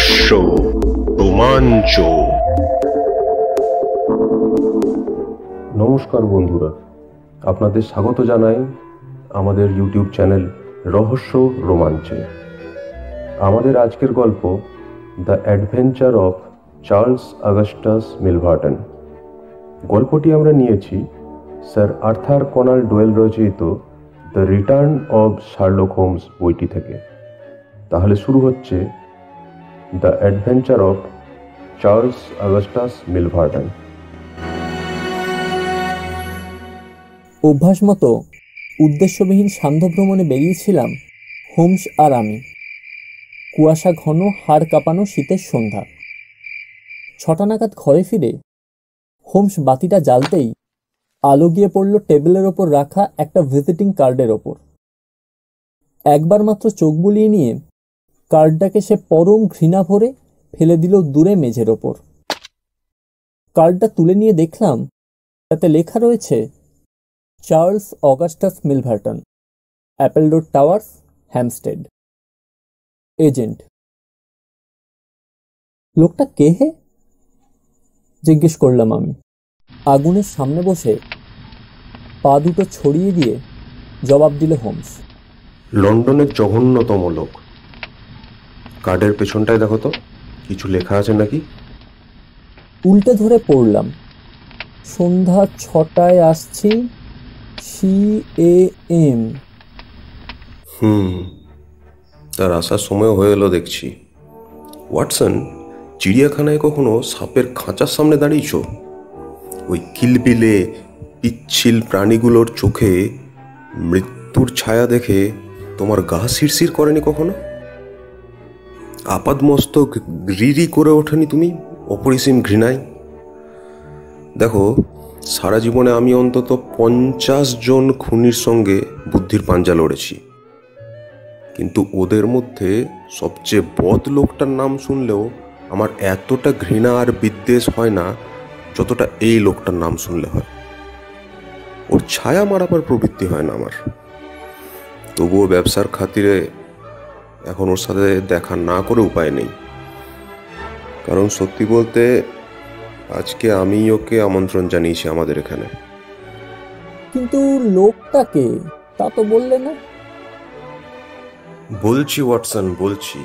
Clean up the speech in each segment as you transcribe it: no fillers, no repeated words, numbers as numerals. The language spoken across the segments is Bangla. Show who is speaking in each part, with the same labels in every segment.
Speaker 1: রহস্য, রোমাঞ্চ।
Speaker 2: নমস্কার বন্ধুরা, আপনাদের স্বাগত জানাই আমাদের ইউটিউব চ্যানেল রহস্য রোমাঞ্চে। আমাদের আজকের গল্প the adventure of Charles Augustus Milverton. গল্পটি আমরা নিয়েছি স্যার আর্থার কনান ডয়েল রচিত the return of Sherlock Holmes বইটি থেকে। তাহলে শুরু হচ্ছে the adventure of Charles Augustus Milverton.
Speaker 3: অভ্যাস মতো উদ্দেশ্যবিহীন সান্ধ্য ভ্রমণে বেরিয়েছিলাম হোমস আর আমি। কুয়াশা ঘন, হাড় কাঁপানো শীতের সন্ধ্যা। 6টা নাগাদ ঘরে ফিরে হোমস বাতিটা জ্বালতেই আলো গিয়ে পড়ল টেবিলের ওপর রাখা একটা ভিজিটিং কার্ডের ওপর। একবার মাত্র চোখ বুলিয়ে নিয়ে কার্ডটাকে সে পরম ঘৃণা ভরে ফেলে দিল দূরে মেঝের ওপর। কার্ডটা তুলে নিয়ে দেখলাম তাতে লেখা রয়েছে Charles Augustus Milverton, Appledore towers, Hampstead, agent. লোকটা কে হে জিজ্ঞেস করলাম আমি। আগুনের সামনে বসে পা দুটো ছড়িয়ে দিয়ে জবাব দিল হোমস,
Speaker 2: লন্ডনের জঘন্যতম লোক। কার্ডের পেছনটায় দেখো তো, কিছু লেখা আছে নাকি?
Speaker 3: উল্টে ধরে পড়লাম, সন্ধ্যা 6টায় আসছি, CAM।
Speaker 2: তার আসার সময় হয়ে এলো দেখছি। ওয়াটসন, চিড়িয়াখানায় কখনো সাপের খাঁচার সামনে দাঁড়িয়েছ? ওই কিলবিলে পিচ্ছিল প্রাণীগুলোর চোখে মৃত্যুর ছায়া দেখে তোমার গা শিরশির করেনি কখনো? আপাদমস্তক রিরি করে ওঠেনি তুমি অপরিসীম ঘৃণায়? দেখো, সারা জীবনে আমি অন্তত 50 জন খুনির সঙ্গে বুদ্ধির পাঞ্জা লড়েছি, কিন্তু ওদের মধ্যে সবচেয়ে বদ লোকটার নাম শুনলেও আমার এতটা ঘৃণা আর বিদ্বেষ হয় না যতটা এই লোকটার নাম শুনলে হয়। ওর ছায়া মারাবার প্রবৃত্তি হয় না আমার। তবুও ব্যবসার খাতিরে এখন ওর সাথে দেখা না করে উপায় নেই। কারণ সত্যি বলতে আজকে আমি ওকে আমন্ত্রণ জানিয়েছি আমাদের এখানে।
Speaker 3: কিন্তু লোকটাকে তা তো বললে না।
Speaker 2: বলছি ওয়াটসন, বলছি।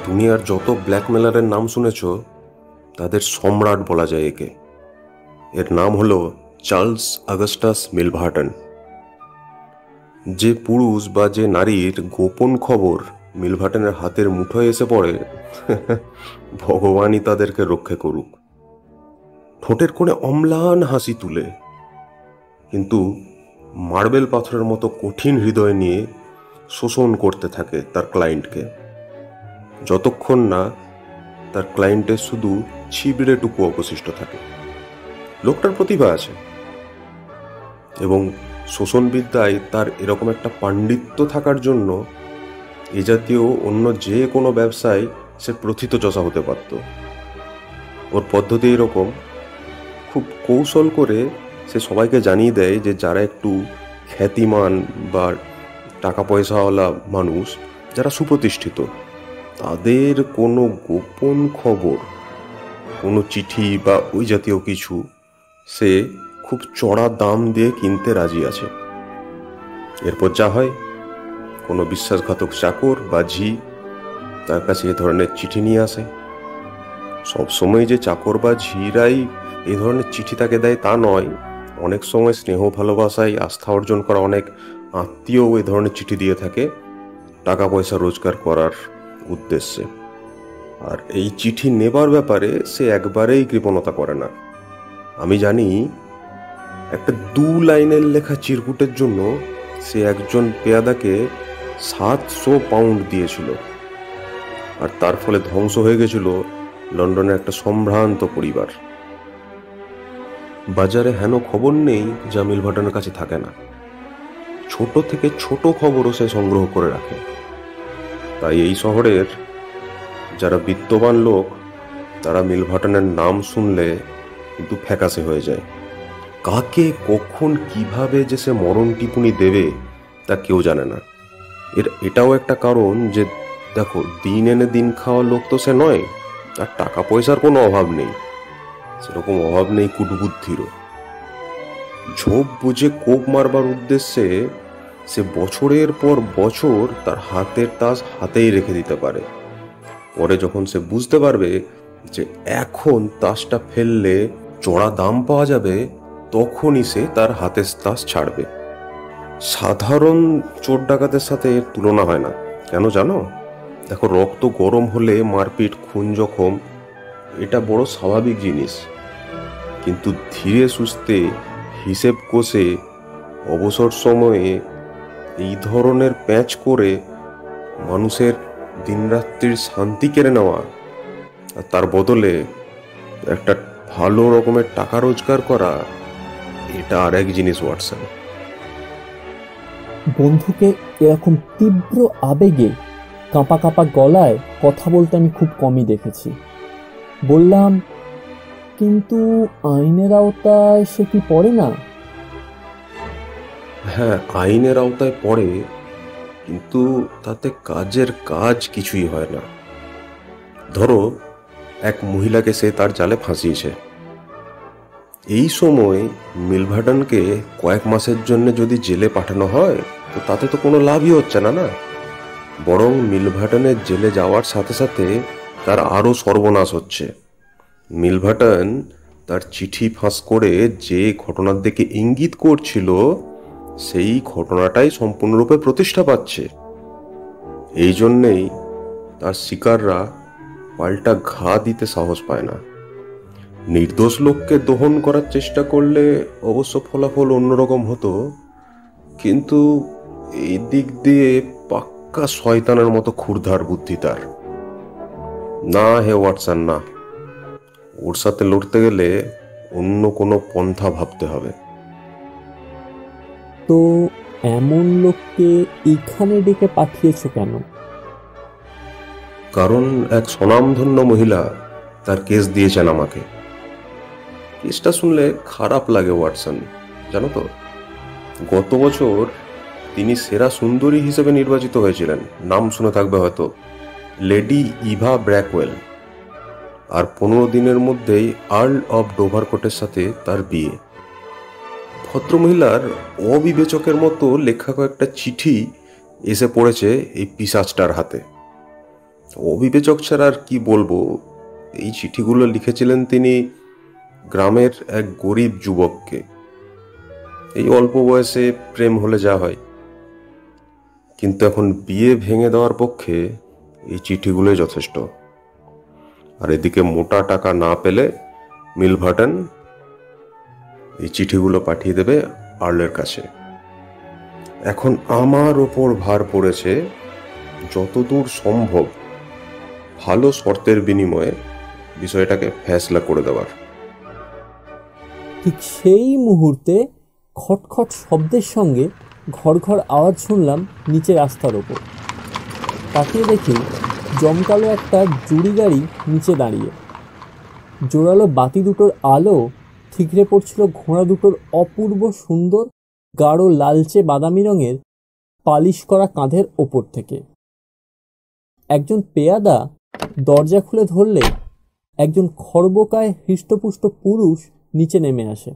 Speaker 2: দুনিয়ার যত ব্ল্যাকমেলারের নাম শুনেছ তাদের সম্রাট বলা যায় একে। এর নাম হলো চার্লস অগাস্টাস মিলভার্টন। যে পুরুষ বা যে নারীর গোপন খবর মিলভার্টনের হাতের মুঠোয় এসে পড়ে, ভগবানই তাদেরকে রক্ষা করুক। ঠোঁটের কোণে অম্লান হাসি তুলে, কিন্তু মার্বেল পাথরের মতো কঠিন হৃদয় নিয়ে শোষণ করতে থাকে তার ক্লায়েন্টকে, যতক্ষণ না তার ক্লায়েন্টের শুধু ছিবড়েটুকু অবশিষ্ট থাকে। লোকটার প্রতিভা আছে এবং শোষণবিদ্যায় তার এরকম একটা পাণ্ডিত্য থাকার জন্য এ জাতীয় অন্য যে কোনো ব্যবসায় সে প্রথিতযশা হতে পারত। ওর পদ্ধতি এরকম, খুব কৌশল করে সে সবাইকে জানিয়ে দেয় যে যারা একটু খ্যাতিমান বা টাকা পয়সাওয়ালা মানুষ, যারা সুপ্রতিষ্ঠিত, তাদের কোনো গোপন খবর, কোনো চিঠি বা ওই জাতীয় কিছু সে খুব চড়া দাম দিয়ে কিনতে রাজি আছে। এরপর যা হয়, কোনো বিশ্বাসঘাতক চাকর বা ঝি তার কাছে এ ধরনের চিঠি নিয়ে আসে। সবসময় যে চাকর বা ঝিরাই এই ধরনের চিঠি তাকে দেয় তা নয়। অনেক সময় স্নেহ ভালোবাসায় আস্থা অর্জন করা অনেক আত্মীয় এই ধরনের চিঠি দিয়ে থাকে টাকা পয়সা রোজগার করার উদ্দেশ্যে। আর এই চিঠি নেবার ব্যাপারে সে একবারেই কৃপণতা করে না। আমি জানি, একটা 2 লাইনের লেখা চিরকুটের জন্য সে একজন পেয়াদাকে 700 পাউন্ড দিয়েছিল, আর তার ফলে ধ্বংস হয়ে গেছিল লন্ডনের একটা সম্ভ্রান্ত পরিবার। বাজারে হেন খবর নেই যা মিলভার্টনের কাছে থাকে না। ছোট থেকে ছোট খবরও সে সংগ্রহ করে রাখে। তাই এই শহরের যারা বিত্তবান লোক, তারা মিলভার্টনের নাম শুনলে কিন্তু ফ্যাকাশে হয়ে যায়। কাকে কখন কিভাবে যে সে মরণ টিপুনি দেবে তা কেউ জানে না। এটাও একটা কারণ যে দেখো, দিন এনে দিন খাওয়া লোক তো সে নয়, আর টাকা পয়সার কোনো অভাব নেই, সেরকম অভাব নেই কুটবুদ্ধিরও। ঝোপ বুঝে কোপ মারবার উদ্দেশ্যে সে বছরের পর বছর তার হাতের তাস হাতেই রেখে দিতে পারে। পরে যখন সে বুঝতে পারবে যে এখন তাসটা ফেললে চড়া দাম পাওয়া যাবে, তখনই সে তার হাতের তাস ছাড়বে। সাধারণ চোর ডাকাতের সাথে এর তুলনা হয় না। কেন জানো? দেখো, রক্ত গরম হলে মারপিট, খুন জখম, এটা বড় স্বাভাবিক জিনিস। কিন্তু ধীরে সুস্থে হিসেব কষে অবসর সময়ে এই ধরনের প্যাঁচ করে মানুষের দিনরাত্রির শান্তি কেড়ে নেওয়া, আর তার বদলে একটা ভালো রকমের টাকা রোজগার করা, এটা আর এক জিনিস ওয়াটসন।
Speaker 3: বন্ধুকে এরকম তীব্র আবেগে কাঁপা কাঁপা গলায় কথা বলতে আমি খুব কমই দেখেছি। বললাম, কিন্তু আইনের আওতায় সে কি পড়ে না?
Speaker 2: হ্যাঁ, আইনের আওতায় পড়ে, কিন্তু তাতে কাজের কাজ কিছুই হয় না। ধরো, এক মহিলাকে সে তার জালে ফাঁসিয়েছে। এই সময় মিলভার্টনকে কয়েক মাসের জন্য যদি জেলে পাঠানো হয়, তো তাতে তো কোনো লাভই হচ্ছে না, না? বরং মিলভার্টনের জেলে যাওয়ার সাথে সাথে তার আরও সর্বনাশ হচ্ছে। মিলভার্টন তার চিঠি ফাঁস করে যে ঘটনার দিকে ইঙ্গিত করছিল, সেই ঘটনাটাই সম্পূর্ণরূপে প্রতিষ্ঠা পাচ্ছে। এই জন্যেই তার শিকাররা পাল্টা ঘা দিতে সাহস পায় না। নির্দোষ লোককে দহন করার চেষ্টা করলে অবশ্য ফলাফল অন্যরকম হতো, কিন্তু এই দিক দিয়ে পাক্কা শয়তানের মতো ক্ষুরধার বুদ্ধি তার। না হে ওয়াটসন, না, ওর সাথে লড়তে গেলে অন্য কোনো পন্থা ভাবতে হবে।
Speaker 3: তো এমন লোককে এখানে ডেকে পাঠিয়েছ কেন?
Speaker 2: কারণ এক স্বনামধন্য মহিলা তার কেস দিয়েছেন আমাকে। কেসটা শুনলে খারাপ লাগে ওয়াটসন, জানো তো। গত বছর তিনি সেরা সুন্দরী হিসেবে নির্বাচিত হয়েছিলেন। নাম শুনে থাকবে হয়তো, লেডি ইভা ব্র্যাকওয়েল। আর 15 দিনের মধ্যেই আর্ল অফ ডোভারকোটের সাথে তার বিয়ে। ভদ্রমহিলার অবিবেচকের মতো লেখা কয়েকটা চিঠি এসে পড়েছে এই পিশাচটার হাতে। অবিবেচক ছাড়া আর কি বলবো, এই চিঠিগুলো লিখেছিলেন তিনি গ্রামের এক গরিব যুবককে। এই অল্প বয়সে প্রেম হলে যা হয়, কিন্তু এখন বিয়ে ভেঙে দেওয়ার পক্ষে এই চিঠিগুলোই যথেষ্ট। আর এদিকে মোটা টাকা না পেলে মিলভার্টন এই চিঠিগুলো পাঠিয়ে দেবে আর্লের কাছে। এখন আমার ওপর ভার পড়েছে যতদূর সম্ভব ভালো শর্তের বিনিময়ে বিষয়টাকে ফেসলা করে দেওয়ার।
Speaker 3: ঠিক সেই মুহূর্তে খটখট শব্দের সঙ্গে ঘর ঘর আওয়াজ শুনলাম নিচে রাস্তার ওপর। তাকিয়ে দেখি জমকালো একটা জুড়ি গাড়ি নিচে দাঁড়িয়ে। জোরালো বাতি দুটোর আলো ঠিকরে পড়ছিল ঘোড়া দুটোর অপূর্ব সুন্দর গাঢ় লালচে বাদামি রঙের পালিশ করা কাঁধের ওপর থেকে। একজন পেয়াদা দরজা খুলে ধরলে একজন খর্বকায় হৃষ্টপুষ্ট পুরুষ নিচে নেমে আসে।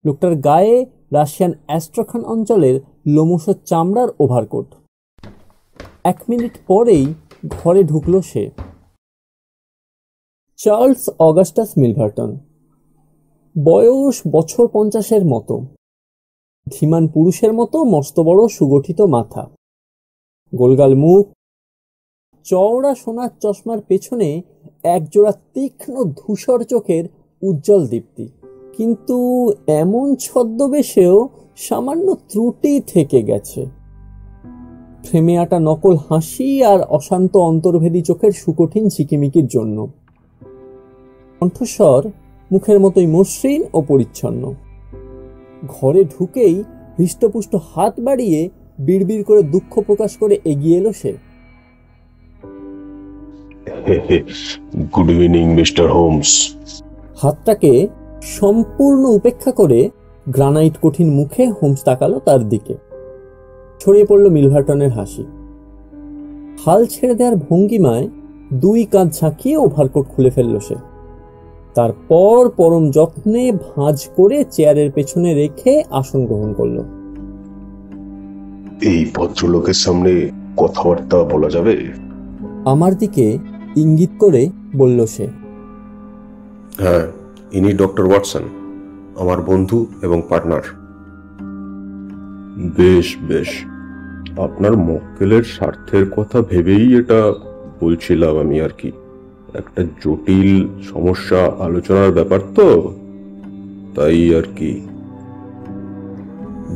Speaker 3: লোকটার গায়ে রাশিয়ান অ্যাস্ট্রাখান অঞ্চলের লোমশ চামড়ার ওভারকোট। 1 মিনিট পরেই ঘরে ঢুকলো সে। চার্লস অগাস্টাস মিলভার্টন, বয়স বছর 50-এর মতো, ধীমান পুরুষের মতো মস্ত বড় সুগঠিত মাথা, গোলগাল মুখ, চওড়া সোনার চশমার পেছনে একজোড়া তীক্ষ্ণ ধূসর চোখের উজ্জ্বল দীপ্তি। কিন্তু এমন ছদ্মবেশেও সামান্য ত্রুটি থেকে গেছে। ফ্রেমে আটা নকল হাসি আর অশান্ত অন্তর্ভেদী চোখের সুকঠিন ঝিকিমিকির জন্য। কণ্ঠস্বর মুখের মতোই মসৃণ ও পরিচ্ছন্ন। ঘরে ঢুকেই হৃষ্টপুষ্ট হাত বাড়িয়ে বিড়বিড় করে দুঃখ প্রকাশ করে এগিয়ে এলো সে।
Speaker 1: Good evening mister Holmes.
Speaker 3: হাতটাকে সম্পূর্ণ উপেক্ষা করে গ্রানাইট কঠিন মুখে হোমস তাকালো তার দিকে। ছড়িয়ে পড়ল মিলভার্টনের হাসি। হাল ছেড়ে দেওয়ার ভঙ্গিমায় 2 কাঁধ ঝাঁকিয়ে ওভারকোট খুলে ফেলল সে। তারপর পরম যত্নে ভাঁজ করে চেয়ারের পেছনে রেখে আসন গ্রহণ করল।
Speaker 1: এই ভদ্রলোকের সামনে কথাবার্তা বলা যাবে?
Speaker 3: আমার দিকে ইঙ্গিত করে বলল সে।
Speaker 2: হ্যাঁ, ইনি ডক্টর ওয়াটসন, আমার বন্ধু এবং পার্টনার।
Speaker 1: বেশ বেশ, আপনার মক্কেলের স্বার্থের কথা ভেবেই এটা বলছিলাম আমি আর কি। একটা জটিল সমস্যা আলোচনার ব্যাপার তো, তাই আর কি।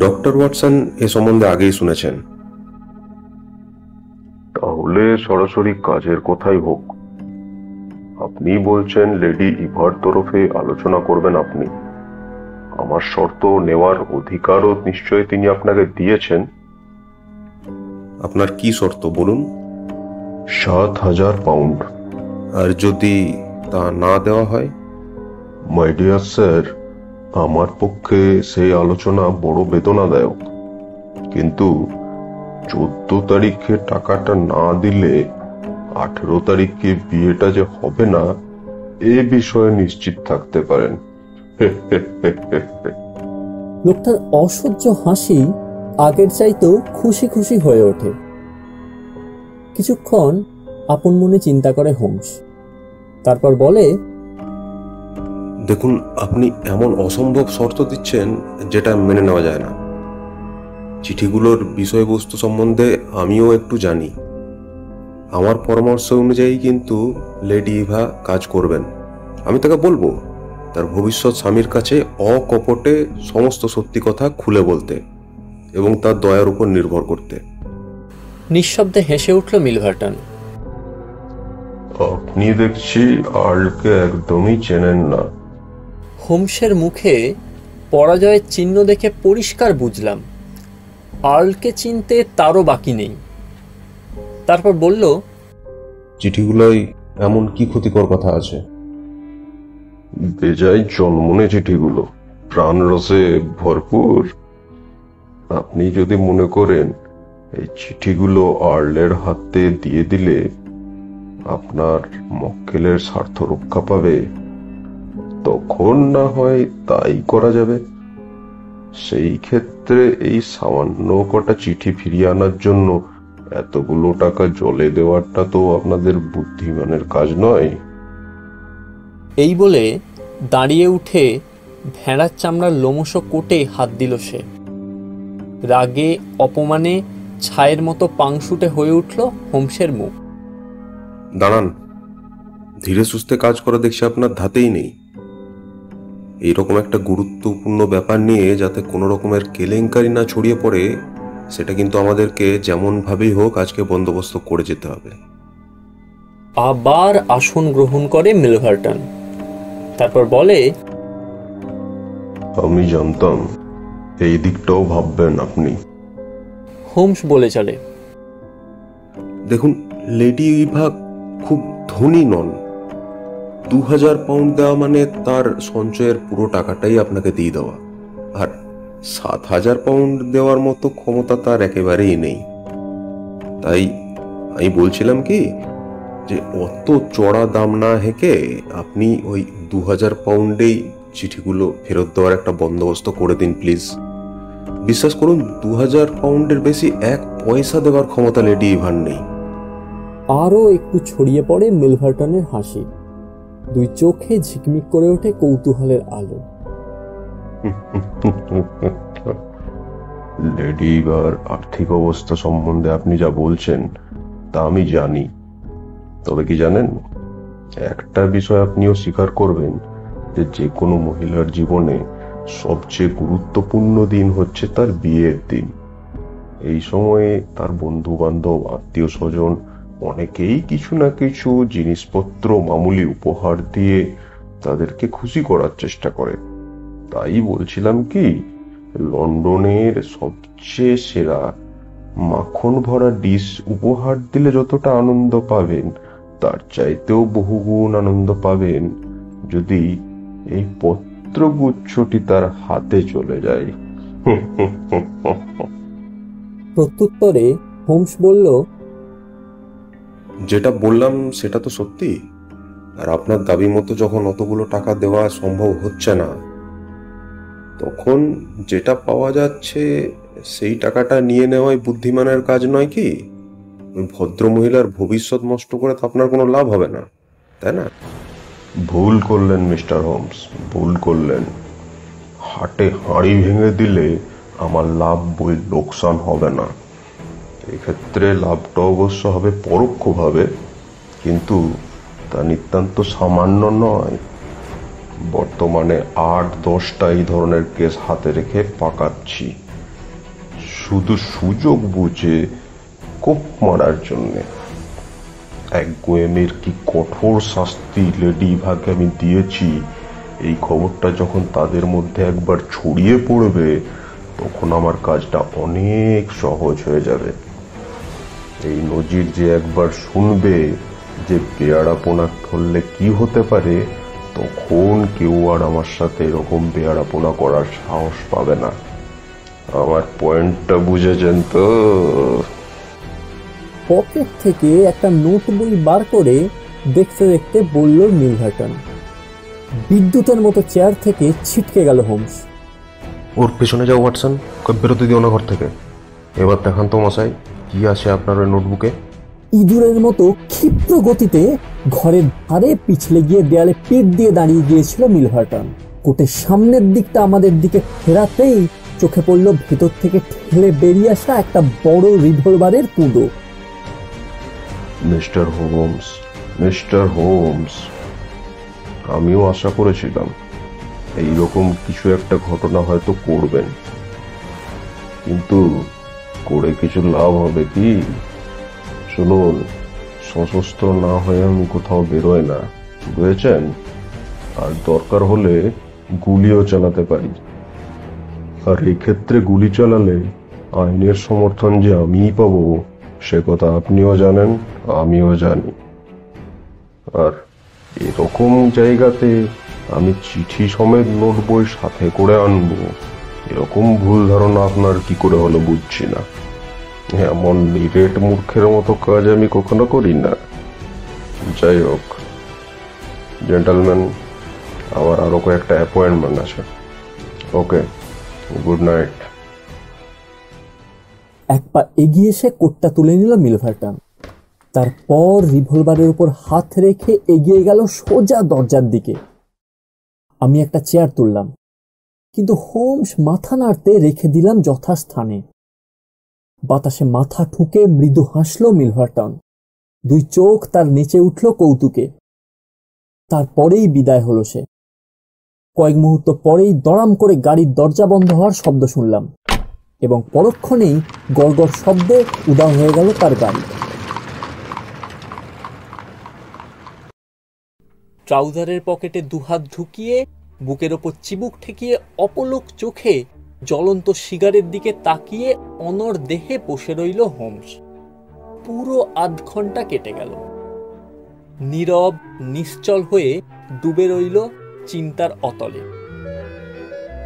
Speaker 2: ডক্টর ওয়াটসন এ সম্বন্ধে আগেই শুনেছেন।
Speaker 1: তাহলে সরাসরি কাজের কথাই হোক। আপনি বলছেন লেডি ইভার তরফে আলোচনা করবেন আপনি। আমার শর্ত নেওয়ার অধিকারও নিশ্চয় তিনি আপনাকে দিয়েছেন।
Speaker 2: আপনার কি শর্ত বলুন?
Speaker 1: 7,000 পাউন্ড।
Speaker 2: আর যদি তা না দেওয়া হয়?
Speaker 1: মাই ডিয়ার স্যার, আমার পক্ষে সেই আলোচনা বড় বেদনাদায়ক, কিন্তু 14 তারিখে টাকাটা না দিলে 18 তারিখে বিয়েটা যে হবে না, এ বিষয়ে নিশ্চিত থাকতে পারেন।
Speaker 3: লোকটার অসহ্য হাসি আগের চাইতেও খুশি খুশি হয়ে ওঠে। কিছুক্ষণ আপন মনে চিন্তা করে হোমস, তারপর বলে,
Speaker 2: দেখুন, আপনি এমন অসম্ভব শর্ত দিচ্ছেন যেটা মেনে নেওয়া যায় না। চিঠিগুলোর বিষয়বস্তু সম্বন্ধে আমিও একটু জানি। আমার পরামর্শ অনুযায়ী কিন্তু লেডি ইভা কাজ করবেন। আমি তাকে বলবো তার ভবিষ্যৎ স্বামীর কাছে অকপটে সমস্ত সত্যি কথা খুলে বলতে এবং তার দয়ার উপর নির্ভর করতে।
Speaker 3: নিঃশব্দে হেসে উঠল মিলভার্টন।
Speaker 1: আপনি দেখছি আর্লকে একদমই চেনেন না।
Speaker 3: হোমসের মুখে পরাজয়ের চিহ্ন দেখে পরিষ্কার বুঝলাম আর্লকে চিনতে তারও বাকি নেই। তারপর বলল,
Speaker 2: চিঠিগুলোই এমন কি ক্ষতিকর কথা আছে?
Speaker 1: বেজায় জন্মনে চিঠিগুলো, প্রাণ রসে ভরপুর। আপনি যদি মনে করেন এই চিঠিগুলো আর্লের হাতে দিয়ে দিলে আপনার মক্কেলের স্বার্থ রক্ষা পাবে, তখন না হয় তাই করা যাবে। সেই ক্ষেত্রে এই সামান্য কটা চিঠি ফিরিয়ে আনার জন্য এতগুলো টাকা জলে দেওয়াটা তো আপনাদের বুদ্ধিমানের কাজ নয়।
Speaker 3: এই বলে দাঁড়িয়ে উঠে ভেড়ার চামড়ার লোমশ কোটে হাত দিল সে। রাগে অপমানে ছায়ের মতো পাংশুটে হয়ে উঠল হোমসের মুখ।
Speaker 2: দাঁড়ান, ধীরে সুস্থে কাজ করা দেখছি আপনার ধাতেই নেই। এইরকম একটা গুরুত্বপূর্ণ ব্যাপার নিয়ে যাতে কোনো রকমের কেলেঙ্কারি না ছড়িয়ে পড়ে, সেটা কিন্তু আমাদেরকে যেমন ভাবেই হোক আজকে বন্দোবস্ত করে যেতে হবে।
Speaker 3: আবার আসন গ্রহণ করে মিলভার্টন। তারপর বলে,
Speaker 1: আমি জানতাম এই দিকটাও ভাববেন আপনি।
Speaker 3: হোমস বলে চলে,
Speaker 2: দেখুন, লেডি ইভা খুব ধনী নন। 2,000 পাউন্ড দেওয়া মানে তার সঞ্চয়ের পুরো টাকাটাই আপনাকে দিয়ে দেওয়া, আর 7,000 পাউন্ড দেওয়ার মতো ক্ষমতা তার একেবারেই নেই। তাই আমি বলছিলাম কি, যে অত চড়া দাম না হেঁকে আপনি ওই 2,000 পাউন্ডেই চিঠিগুলো ফেরত দেওয়ার একটা বন্দোবস্ত করে দিন প্লিজ। বিশ্বাস করুন, 2,000 পাউন্ডের বেশি 1 পয়সা দেওয়ার ক্ষমতা লেডি ইভার নেই।
Speaker 3: আরও একটু ছড়িয়ে পড়ে মিলভার্টনের হাসি। 2 চোখে ঝিকমিক করে ওঠে কৌতূহলের আলো।
Speaker 1: লেডি ইভার আর্থিক অবস্থা সম্বন্ধে আপনি যা বলছেন তা আমি জানি। তবে কি জানেন, একটা বিষয় আপনিও স্বীকার করবেন যে কোনো মহিলার জীবনে সবচেয়ে গুরুত্বপূর্ণ দিন হচ্ছে তার বিয়ের দিন। এই সময়ে তার বন্ধু বান্ধব, আত্মীয় স্বজন অনেকেই কিছু না কিছু জিনিসপত্র, মামুলি উপহার দিয়ে তাদেরকে খুশি করার চেষ্টা করে। তাই বলছিলাম কি, লন্ডনের সবচেয়ে সেরা মাখন ভরা ডিশ উপহার দিলে যতটা আনন্দ পাবেন, তার চাইতেও বহুগুণ আনন্দ পাবেন যদি এই পত্রগুচ্ছটি তার হাতে চলে যায়।
Speaker 3: প্রত্যুত্তরে হোমস বলল,
Speaker 2: যেটা বললাম সেটা তো সত্যি। আর আপনার দাবি মতো যখন অতগুলো টাকা দেওয়া সম্ভব হচ্ছে না, তখন যেটা পাওয়া যাচ্ছে সেই টাকাটা নিয়ে নেওয়াই বুদ্ধিমানের কাজ নয় কি? ওই ভদ্র মহিলার ভবিষ্যৎ নষ্ট করে তো আপনার কোনো লাভ হবে না, তাই না?
Speaker 1: ভুল করলেন মিস্টার হোমস, ভুল করলেন। হাটে হাঁড়ি ভেঙে দিলে আমার লাভ বই লোকসান হবে না। এক্ষেত্রে লাভটা অবশ্য হবে পরোক্ষভাবে, কিন্তু তা নিতান্ত সামান্য নয়। বর্তমানে 8-10টা এই ধরনের কেস হাতে রেখে পাকাচ্ছি, শুধু সুযোগ বুঝে কোপ মারার জন্যে। একগুঁয়েমির কি কঠোর শাস্তি লেডি ভাগে আমি দিয়েছি, এই খবরটা যখন তাদের মধ্যে একবার ছড়িয়ে পড়বে, তখন আমার কাজটা অনেক সহজ হয়ে যাবে। এই নজির যে একবার শুনবে যে বেয়াড়াপোনা করলে কি হতে পারে, তখন কেউ আর আমার সাথে এরকম বেয়াড়াপোনা করার সাহস পাবে না। আমার পয়েন্টটা বুঝেছেন তো?
Speaker 3: পকেট থেকে একটা নোট বই বার করে দেখতে দেখতে বলল মিলভার্টন। বিদ্যুতের মতো চেয়ার থেকে ছিটকে গেল হোমস।
Speaker 1: ওর পেছনে যাও ওয়াটসন, বেরোতে দিও না ঘর থেকে। এবার দেখান তো মশাই, কি আছে আপনার ওই নোটবুকে?
Speaker 3: ইঁদুরের মতো ক্ষিপ্র গতিতে ঘরের ধারে পিছলে গিয়ে দেয়ালে পিঠ দিয়ে দাঁড়িয়ে গিয়েছিল মিলভার্টন। কোটের সামনের দিকটা আমাদের দিকে ফেরাতেই চোখে পড়ল ভেতর থেকে ঠেলে বেরিয়ে আসা একটা বড় রিভলভারের কুঁদো।
Speaker 1: মিস্টার হোমস, মিস্টার হোমস, আমিও আশা করেছিলাম এইরকম কিছু একটা ঘটনা হয়তো করবেন, কিন্তু করে কিছু লাভ হবে কি? শুনুন, সশস্ত্র না হয়ে আমি কোথাও বেরোয় না, বুঝেছেন? আর দরকার হলে গুলিও চালাতে পারি। আর এক্ষেত্রে গুলি চালালে আইনের সমর্থন যে আমিই পাবো, সে কথা আপনিও জানেন, আমিও জানি। আর এরকম জায়গাতে আমি চিঠি সমেত নোট বই সাথে করে আনবো, এরকম ভুল ধারণা আপনার কি করে হলো বুঝছি না। এমন নিরেট মূর্খের মতো কাজ আমি কখনো করি না। যাই হোক জেন্টলম্যান, আমার আরো কয়েকটা অ্যাপয়েন্টমেন্ট আছে। ওকে, গুড নাইট।
Speaker 3: এক পা এগিয়ে এসে কোটটা তুলে নিল মিলভার্টন। তারপর রিভলভারের উপর হাত রেখে এগিয়ে গেল সোজা দরজার দিকে। আমি একটা চেয়ার তুললাম, কিন্তু হোমস মাথা নাড়তে রেখে দিলাম যথাস্থানে। বাতাসে মাথা ঠুকে মৃদু হাসল মিলভার্টন। দুই চোখ তার নেচে উঠল কৌতুকে। তারপরেই বিদায় হলো সে। কয়েক মুহূর্ত পরেই দড়াম করে গাড়ির দরজা বন্ধ হওয়ার শব্দ শুনলাম, এবং পরক্ষণেই গড়গড় শব্দে উধাও হয়ে গেল তার গাড়ি। ট্রাউজারের পকেটে দুহাত ঢুকিয়ে বুকের ওপর চিবুক ঠেকিয়ে অপলক চোখে জ্বলন্ত সিগারের দিকে তাকিয়ে অনড় দেহে বসে রইল হোমস। পুরো আধ ঘন্টা কেটে গেল। নীরব নিশ্চল হয়ে ডুবে রইল চিন্তার অতলে।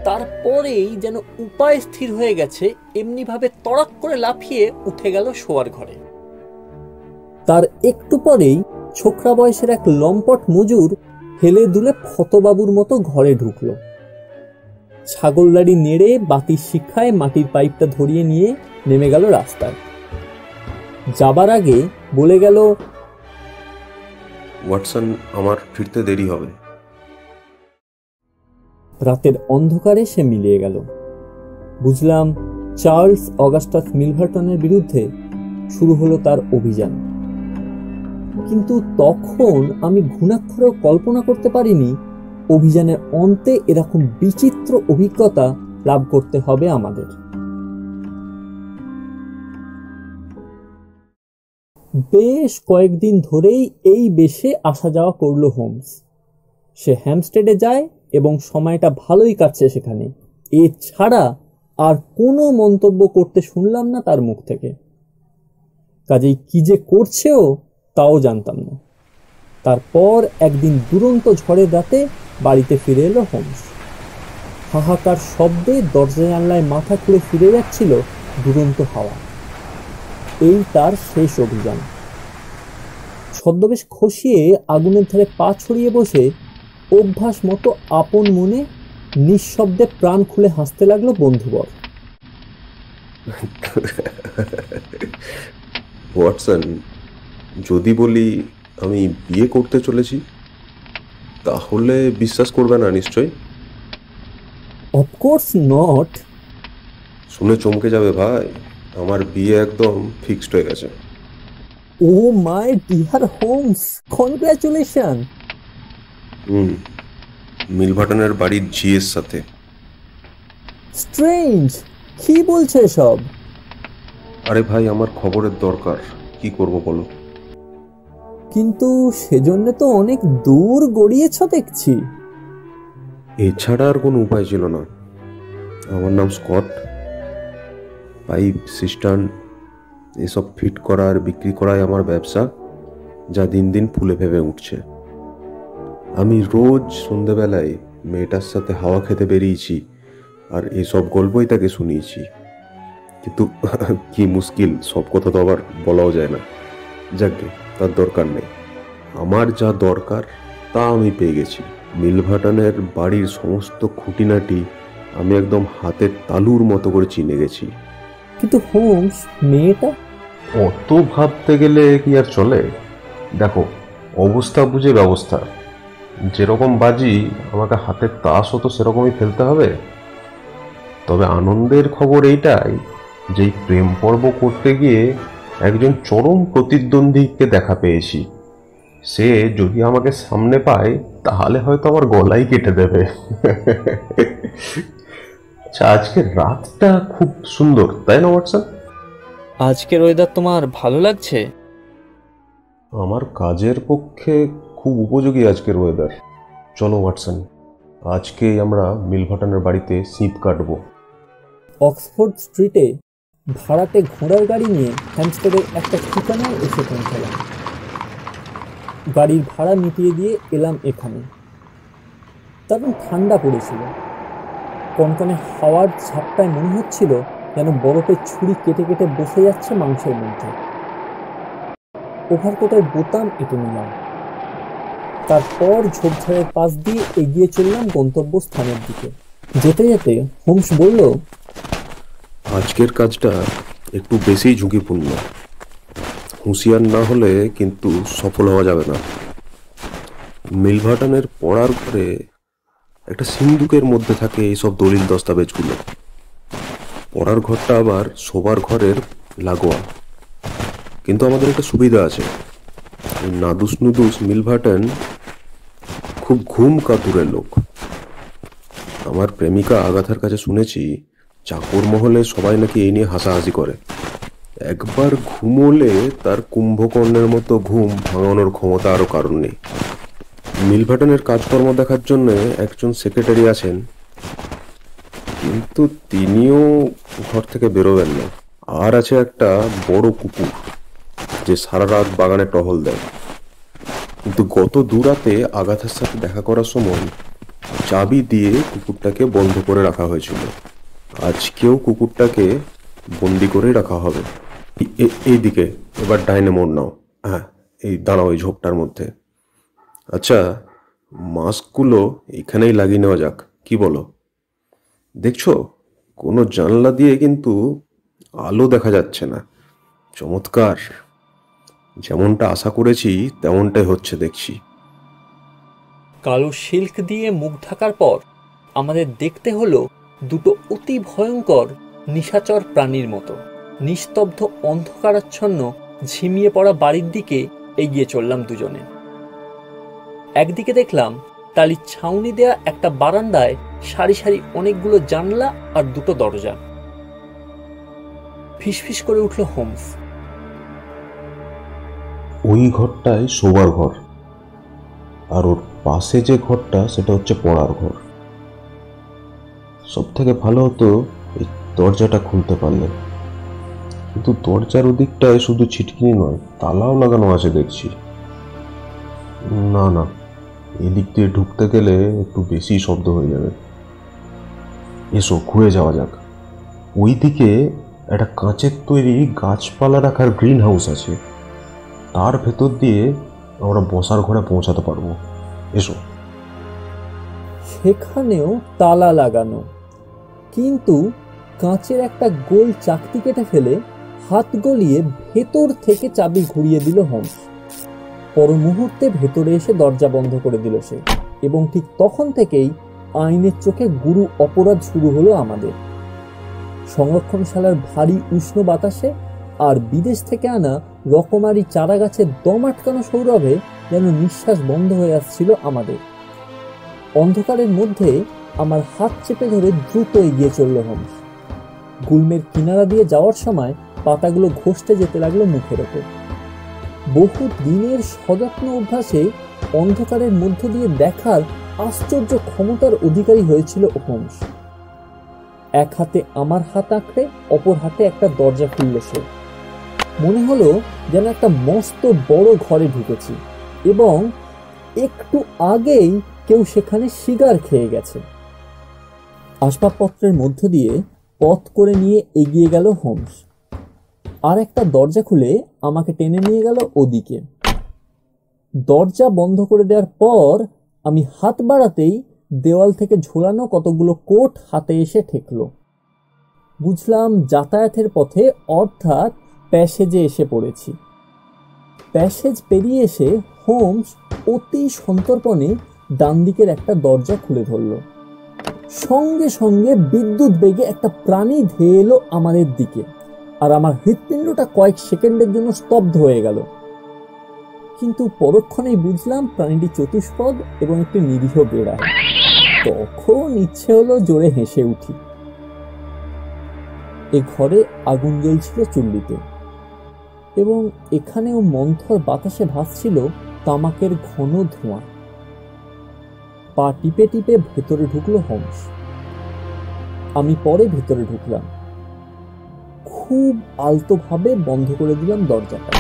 Speaker 3: তারপরেই যেন উপায় স্থির হয়ে গেছে, এমনি ভাবে তড়াক করে লাফিয়ে উঠে গেল শোয়ার ঘরে। তার একটু পরেই ছোকরা বয়সের এক লম্পট মজুর হেলে দুলে ফতবাবুর মতো ঘরে ঢুকল। ছাগলদাড়ি নেড়ে বাতির শিখায় মাটির পাইপটা ধরিয়ে নিয়ে নেমে গেল রাস্তায়। যাবার আগে বলে গেল,
Speaker 2: ওয়াটসন, আমার ফিরতে দেরি হবে।
Speaker 3: রাতের অন্ধকারে সে মিলিয়ে গেল। বুঝলাম চার্লস অগাস্টাস মিলভার্টনের বিরুদ্ধে শুরু হলো তার অভিযান। কিন্তু তখন আমি ঘুণাক্ষরেও কল্পনা করতে পারিনি অভিযানের অন্তে এরকম বিচিত্র অভিজ্ঞতা লাভ করতে হবে আমাদের। বেশ কয়েকদিন ধরেই এই বেশে আসা যাওয়া করল হোমস। সে হ্যামস্টেডে যায় এবং সময়টা ভালোই কাটছে সেখানে। এছাড়া আর কোনো মন্তব্য করতে শুনলাম না তার মুখ থেকে। কাজেই কি যে করছেও তাও জানতাম না। তারপর একদিন দুরন্ত ঝড়ের রাতে বাড়িতে ফিরে এলো হোমস। হাহাকার শব্দে দরজা জানলায় মাথা খুঁড়ে ফিরে যাচ্ছিল দুরন্ত হাওয়া। এই তার শেষ অভিযান। ছদ্মবেশ খসিয়ে আগুনের ধারে পা ছড়িয়ে বসে অভ্যাস মতো আপন মনে নিঃশব্দে প্রাণ খুলে হাসতে লাগলো বন্ধুবর।
Speaker 2: ওয়াটসন, যদি বলি আমি বিয়ে করতে চলেছি তাহলে বিশ্বাস করবে না নিশ্চয়?
Speaker 3: Of course not.
Speaker 2: শুনে চমকে যাবে ভাই, আমার বিয়ে একদম ফিক্সড হয়ে গেছে।
Speaker 3: ও মাই ডিয়ার হোমস, কনগ্রাচুলেশন।
Speaker 2: মিলভাটনের বাড়ির ঝিয়ের সাথে।
Speaker 3: স্ট্রেঞ্জ, কি বলছে সব?
Speaker 2: আরে ভাই, আমার খবরের দরকার, কি করব বলো?
Speaker 3: কিন্তু সেজন্য তো অনেক দূর গড়িয়েছ দেখছি।
Speaker 2: এছাড়া আর কোনো উপায় ছিল না। আমার নাম স্কট। পাইপ, সিস্টার্ন এসব ফিট করা আর বিক্রি করাই আমার ব্যবসা, যা দিন দিন ফুলে ফেপে উঠছে। আমি রোজ সন্ধেবেলায় মেয়েটার সাথে হাওয়া খেতে বেরিয়েছি আর এসব গল্পই তাকে শুনিয়েছি। কিন্তু কি মুশকিল, সব কথা তো আবার বলাও যায় না। যাকে তার দরকার নেই, আমার যা দরকার তা আমি পেয়ে গেছি। মিলভাটনের বাড়ির সমস্ত খুঁটিনাটি আমি একদম হাতের তালুর মতো করে চিনে গেছি।
Speaker 3: কিন্তু হোমস, মেয়েটা?
Speaker 1: অত ভাবতে গেলে কি আর চলে? দেখো, অবস্থা বুঝে ব্যবস্থা। যেরকম বাজি আমাকে হাতের তাসও তো সেরকমই ফেলতে হবে। তবে আনন্দের খবর এইটাই যে প্রেম পর্ব করতে গিয়ে একজন চরম প্রতিদ্বন্দ্বীকে দেখা পেয়েছি। সে যদি আমাকে সামনে পায় তাহলে হয়তো আমার গলাই কেটে দেবে। আচ্ছা, আজকের রাতটা খুব সুন্দর, তাই না ওয়াটসন?
Speaker 3: আজকের ওয়েদার তোমার ভালো লাগছে?
Speaker 2: আমার কাজের পক্ষে খুব উপযোগী আজকের ওয়েদার। চলো ওয়াটসন, আজকেই আমরা মিলভাটনের বাড়িতে শীত কাটবো।
Speaker 3: অক্সফোর্ড স্ট্রিটে ভাড়াটে ঘোড়ার গাড়ি নিয়ে হ্যামস্টেডের একটা ঠিকানায় এসে পৌঁছালাম। গাড়ির ভাড়া মিটিয়ে দিয়ে এলাম এখানে। তখন ঠান্ডা পড়েছিল। কনকনে হাওয়ার ঝাপটায় মনে হচ্ছিল যেন বরফের ছুরি কেটে কেটে বসে যাচ্ছে মাংসের মধ্যে। ওভারকোটের বোতাম এঁটে নিলাম। তারপর ঝোপঝাড়ের পাশ দিয়ে এগিয়ে চললাম গন্তব্যস্থানের দিকে। যেতে যেতে হোমস বলল,
Speaker 2: আজকের কাজটা একটু বেশি ঝুঁকিপূর্ণ। হুঁশিয়ার না হলে কিন্তু সফল হওয়া যাবে না। মিলভাটনের পড়ার ঘরে একটা সিন্দুকের মধ্যে থাকে এইসব দলিল দস্তাবেজগুলো। পড়ার ঘরটা আবার শোবার ঘরের লাগোয়া। কিন্তু আমাদের একটা সুবিধা আছে, নাদুস নুদুস মিলভাটন খুব ঘুম কাতুরে লোক। আমার প্রেমিকা আগাথার কাছে শুনেছি চাকর মহলে সবাই নাকি এই নিয়ে হাসাহাসি করে। একবার ঘুমোলে তার কুম্ভকর্ণের মতো ঘুম ভাঙানোর ক্ষমতা আরো কারণ নেই। মিলভাটনের কাজকর্ম দেখার জন্য একজন সেক্রেটারি আছেন, কিন্তু তিনিও ঘর থেকে বেরোবেন না। আর আছে একটা বড় কুকুর যে সারা রাত বাগানে টহল দেয়। কিন্তু গত দুরাতে আগাথার সাথে দেখা করার সময় চাবি দিয়ে কুকুরটাকে বন্ধ করে রাখা হয়েছিল। আজকেও কুকুরটাকে বন্দি করে রাখা হবে। এইদিকে এবার ডাইনে মোড় নাও। হ্যাঁ, এই দাঁড়াও এই ঝোপটার মধ্যে। আচ্ছা, মাস্কগুলো এখানেই লাগিয়ে নেওয়া যাক, কি বলো? দেখছো, কোনো জানলা দিয়ে কিন্তু আলো দেখা যাচ্ছে না। চমৎকার, যেমনটা আশা করেছি তেমনটাই হচ্ছে দেখছি।
Speaker 3: কালো সিল্ক দিয়ে মুখ ঢাকার পর আমাদের দেখতে হলো দুটো অতি ভয়ঙ্কর নিশাচর প্রাণীর মতো। নিস্তব্ধ অন্ধকারাচ্ছন্ন ঝিমিয়ে পড়া বাড়ির দিকে এগিয়ে চললাম দুজনে। একদিকে দেখলাম টালির ছাউনি দেয়া একটা বারান্দায় সারি সারি অনেকগুলো জানলা আর দুটো দরজা। ফিসফিস করে উঠল হোমস,
Speaker 2: ওই ঘরটাই শোবার ঘর, আর ওর পাশে যে ঘরটা সেটা হচ্ছে পড়ার ঘর। সব থেকে ভালো হতো এই দরজাটা খুলতে পারলে। কিন্তু দরজার ওদিকটায় শুধু ছিটকিনি নয়, তালাও লাগানো আছে দেখছি। না না, এদিক দিয়ে ঢুকতে গেলে একটু বেশি শব্দ হয়ে যাবে। এসো ঘুরে যাওয়া যাক। ওই দিকে একটা কাঁচের তৈরি গাছপালা রাখার গ্রিন হাউস আছে। তার ভেতর দিয়ে আমরা বসার ঘরে পৌঁছাতে পারবো। এসো।
Speaker 3: সেখানেও তালা লাগানো, কিন্তু কাঁচের একটা গোল চাকতি কেটে ফেলে হাত গলিয়ে ভেতর থেকে চাবি ঘুরিয়ে দিল হোমস। পর মুহূর্তে ভেতরে এসে দরজা বন্ধ করে দিল সে, এবং ঠিক তখন থেকেই আইনের চোখে গুরু অপরাধ শুরু হলো আমাদের। সংরক্ষণশালার ভারী উষ্ণ বাতাসে আর বিদেশ থেকে আনা রকমারি চারা গাছের দম আটকানো সৌরভে যেন নিঃশ্বাস বন্ধ হয়ে আসছিল আমাদের। অন্ধকারের মধ্যে আমার হাত চেপে ধরে দ্রুত এগিয়ে চলল হোমস। গুল্মের কিনারা দিয়ে যাওয়ার সময় পাতাগুলো ঘষতে যেতে লাগলো মুখের ওপর। বহু দিনের সযত্ন অভ্যাসে অন্ধকারের মধ্য দিয়ে দেখার আশ্চর্য ক্ষমতার অধিকারী হয়েছিল হোমস। এক হাতে আমার হাত আঁকড়ে অপর হাতে একটা দরজা খুলল সে। মনে হলো যেন একটা মস্ত বড় ঘরে ঢুকেছি, এবং একটু আগেই কেউ সেখানে সিগার খেয়ে গেছে। আসবাবপত্রের মধ্য দিয়ে পথ করে নিয়ে এগিয়ে গেল হোমস। আর একটা দরজা খুলে আমাকে টেনে নিয়ে গেল ওদিকে। দরজা বন্ধ করে দেওয়ার পর আমি হাত বাড়াতেই দেওয়াল থেকে ঝোলানো কতগুলো কোট হাতে এসে ঠেকলো। বুঝলাম যাতায়াতের পথে, অর্থাৎ প্যাসেজে এসে পড়েছি। প্যাসেজ পেরিয়ে এসে হোমস অতি সন্তর্পণে ডান দিকের একটা দরজা খুলে ধরল। সঙ্গে সঙ্গে বিদ্যুৎ বেগে একটা প্রাণী ধেয়ে এলো আমাদের দিকে, আর আমার হৃৎপিণ্ডটা কয়েক সেকেন্ডের জন্য স্তব্ধ হয়ে গেল। কিন্তু পরক্ষণেই বুঝলাম প্রাণীটি চতুষ্পদ এবং একটি নিরীহ বেড়া। তখন ইচ্ছে হলো জোরে হেসে উঠি। এ ঘরে আগুন জ্বলছিল চুল্লিতে, এবং এখানেও মন্থর বাতাসে ভাসছিল তামাকের ঘন ধোঁয়া। পা টিপে টিপে ভেতরে ঢুকলো হোমস। আমি পরে ভেতরে ঢুকলাম। খুব আলতোভাবে বন্ধ করে দিলাম দরজাটা।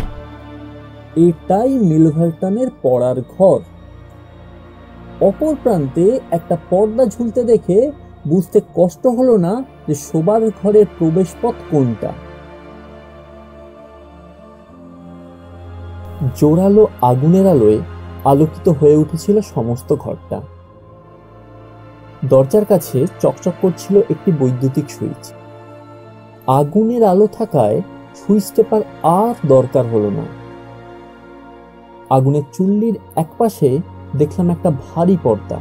Speaker 3: এটাই মিলভারটনের পড়ার ঘর। অপর প্রান্তে একটা পর্দা ঝুলতে দেখে বুঝতে কষ্ট হলো না যে শোবার ঘরের প্রবেশপথ কোনটা। জোরালো আগুনের আলোয় আলোকিত হয়ে উঠেছিল সমস্ত ঘরটা। দরজার কাছে চকচক করছিল একটি বৈদ্যুতিক সুইচ। আগুনের আলো থাকায় সুইচ টেপার আর দরকার হলো না। আগুনের চুল্লির একপাশে দেখলাম একটা ভারী পর্দা।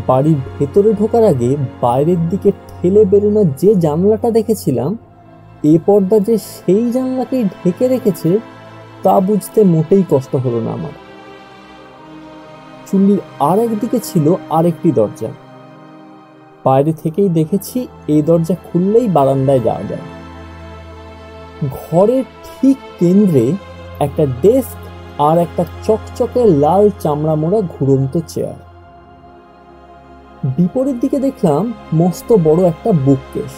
Speaker 3: বাড়ির ভেতরে ঢোকার আগে বাইরের দিকে ঠেলে বেরোনো যে জানলাটা দেখেছিলাম, এ পর্দা যে সেই জানলাকেই ঢেকে রেখেছে তা বুঝতে মোটেই কষ্ট হলো না আমার। চুল্লির আর একদিকে ছিল আরেকটি দরজা। বাইরে থেকেই দেখেছি এই দরজা খুললেই বারান্দায় যাওয়া যায়। ঘরের ঠিক কেন্দ্রে একটা ডেস্ক আর একটা চকচকে লাল চামড়া মোড়া ঘুরন্ত চেয়ার। বিপরীত দিকে দেখলাম মস্ত বড় একটা বুককেস।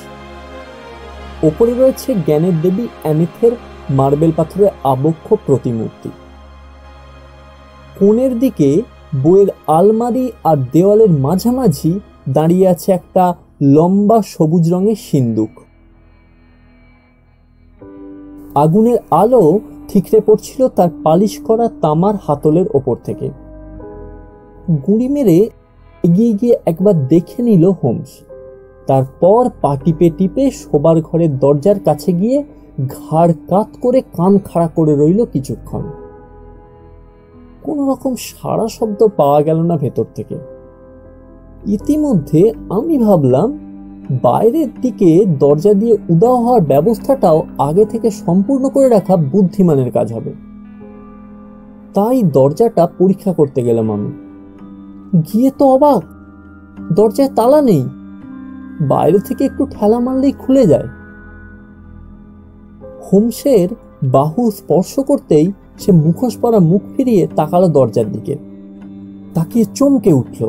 Speaker 3: ওপরে রয়েছে জ্ঞানের দেবী অ্যানিথের মার্বেল পাথরের আবক্ষ প্রতিমূর্তি। কোণের দিকে বইয়ের আলমারি আর দেওয়ালের মাঝামাঝি দাঁড়িয়ে আছে একটা লম্বা সবুজ রঙের সিন্দুক। আগুনের আলো ঠিকরে পড়ছিল তার পালিশ করা তামার হাতলের ওপর থেকে। গুঁড়ি মেরে এগিয়ে গিয়ে একবার দেখে নিল হোমস। তারপর পা টিপে টিপে শোবার ঘরের দরজার কাছে গিয়ে ঘাড় কাত করে কান খাড়া করে রইল কিছুক্ষণ। কোন রকম সাড়া শব্দ পাওয়া গেল না ভেতর থেকে। ইতিমধ্যে আমি ভাবলাম বাইরের দিকে দরজা দিয়ে উদাও হওয়ার ব্যবস্থাটাও আগে থেকে সম্পূর্ণ করে রাখা বুদ্ধিমানের কাজ হবে। তাই দরজাটা পরীক্ষা করতে গেলাম আমি। গিয়ে তো অবাক, দরজায় তালা নেই। বাইরে থেকে একটু ঠেলা মারলেই খুলে যায়। হোমসের বাহু স্পর্শ করতেই সে মুখোশ পরা মুখ ফিরিয়ে তাকালো দরজার দিকে। তাকিয়ে চমকে উঠল।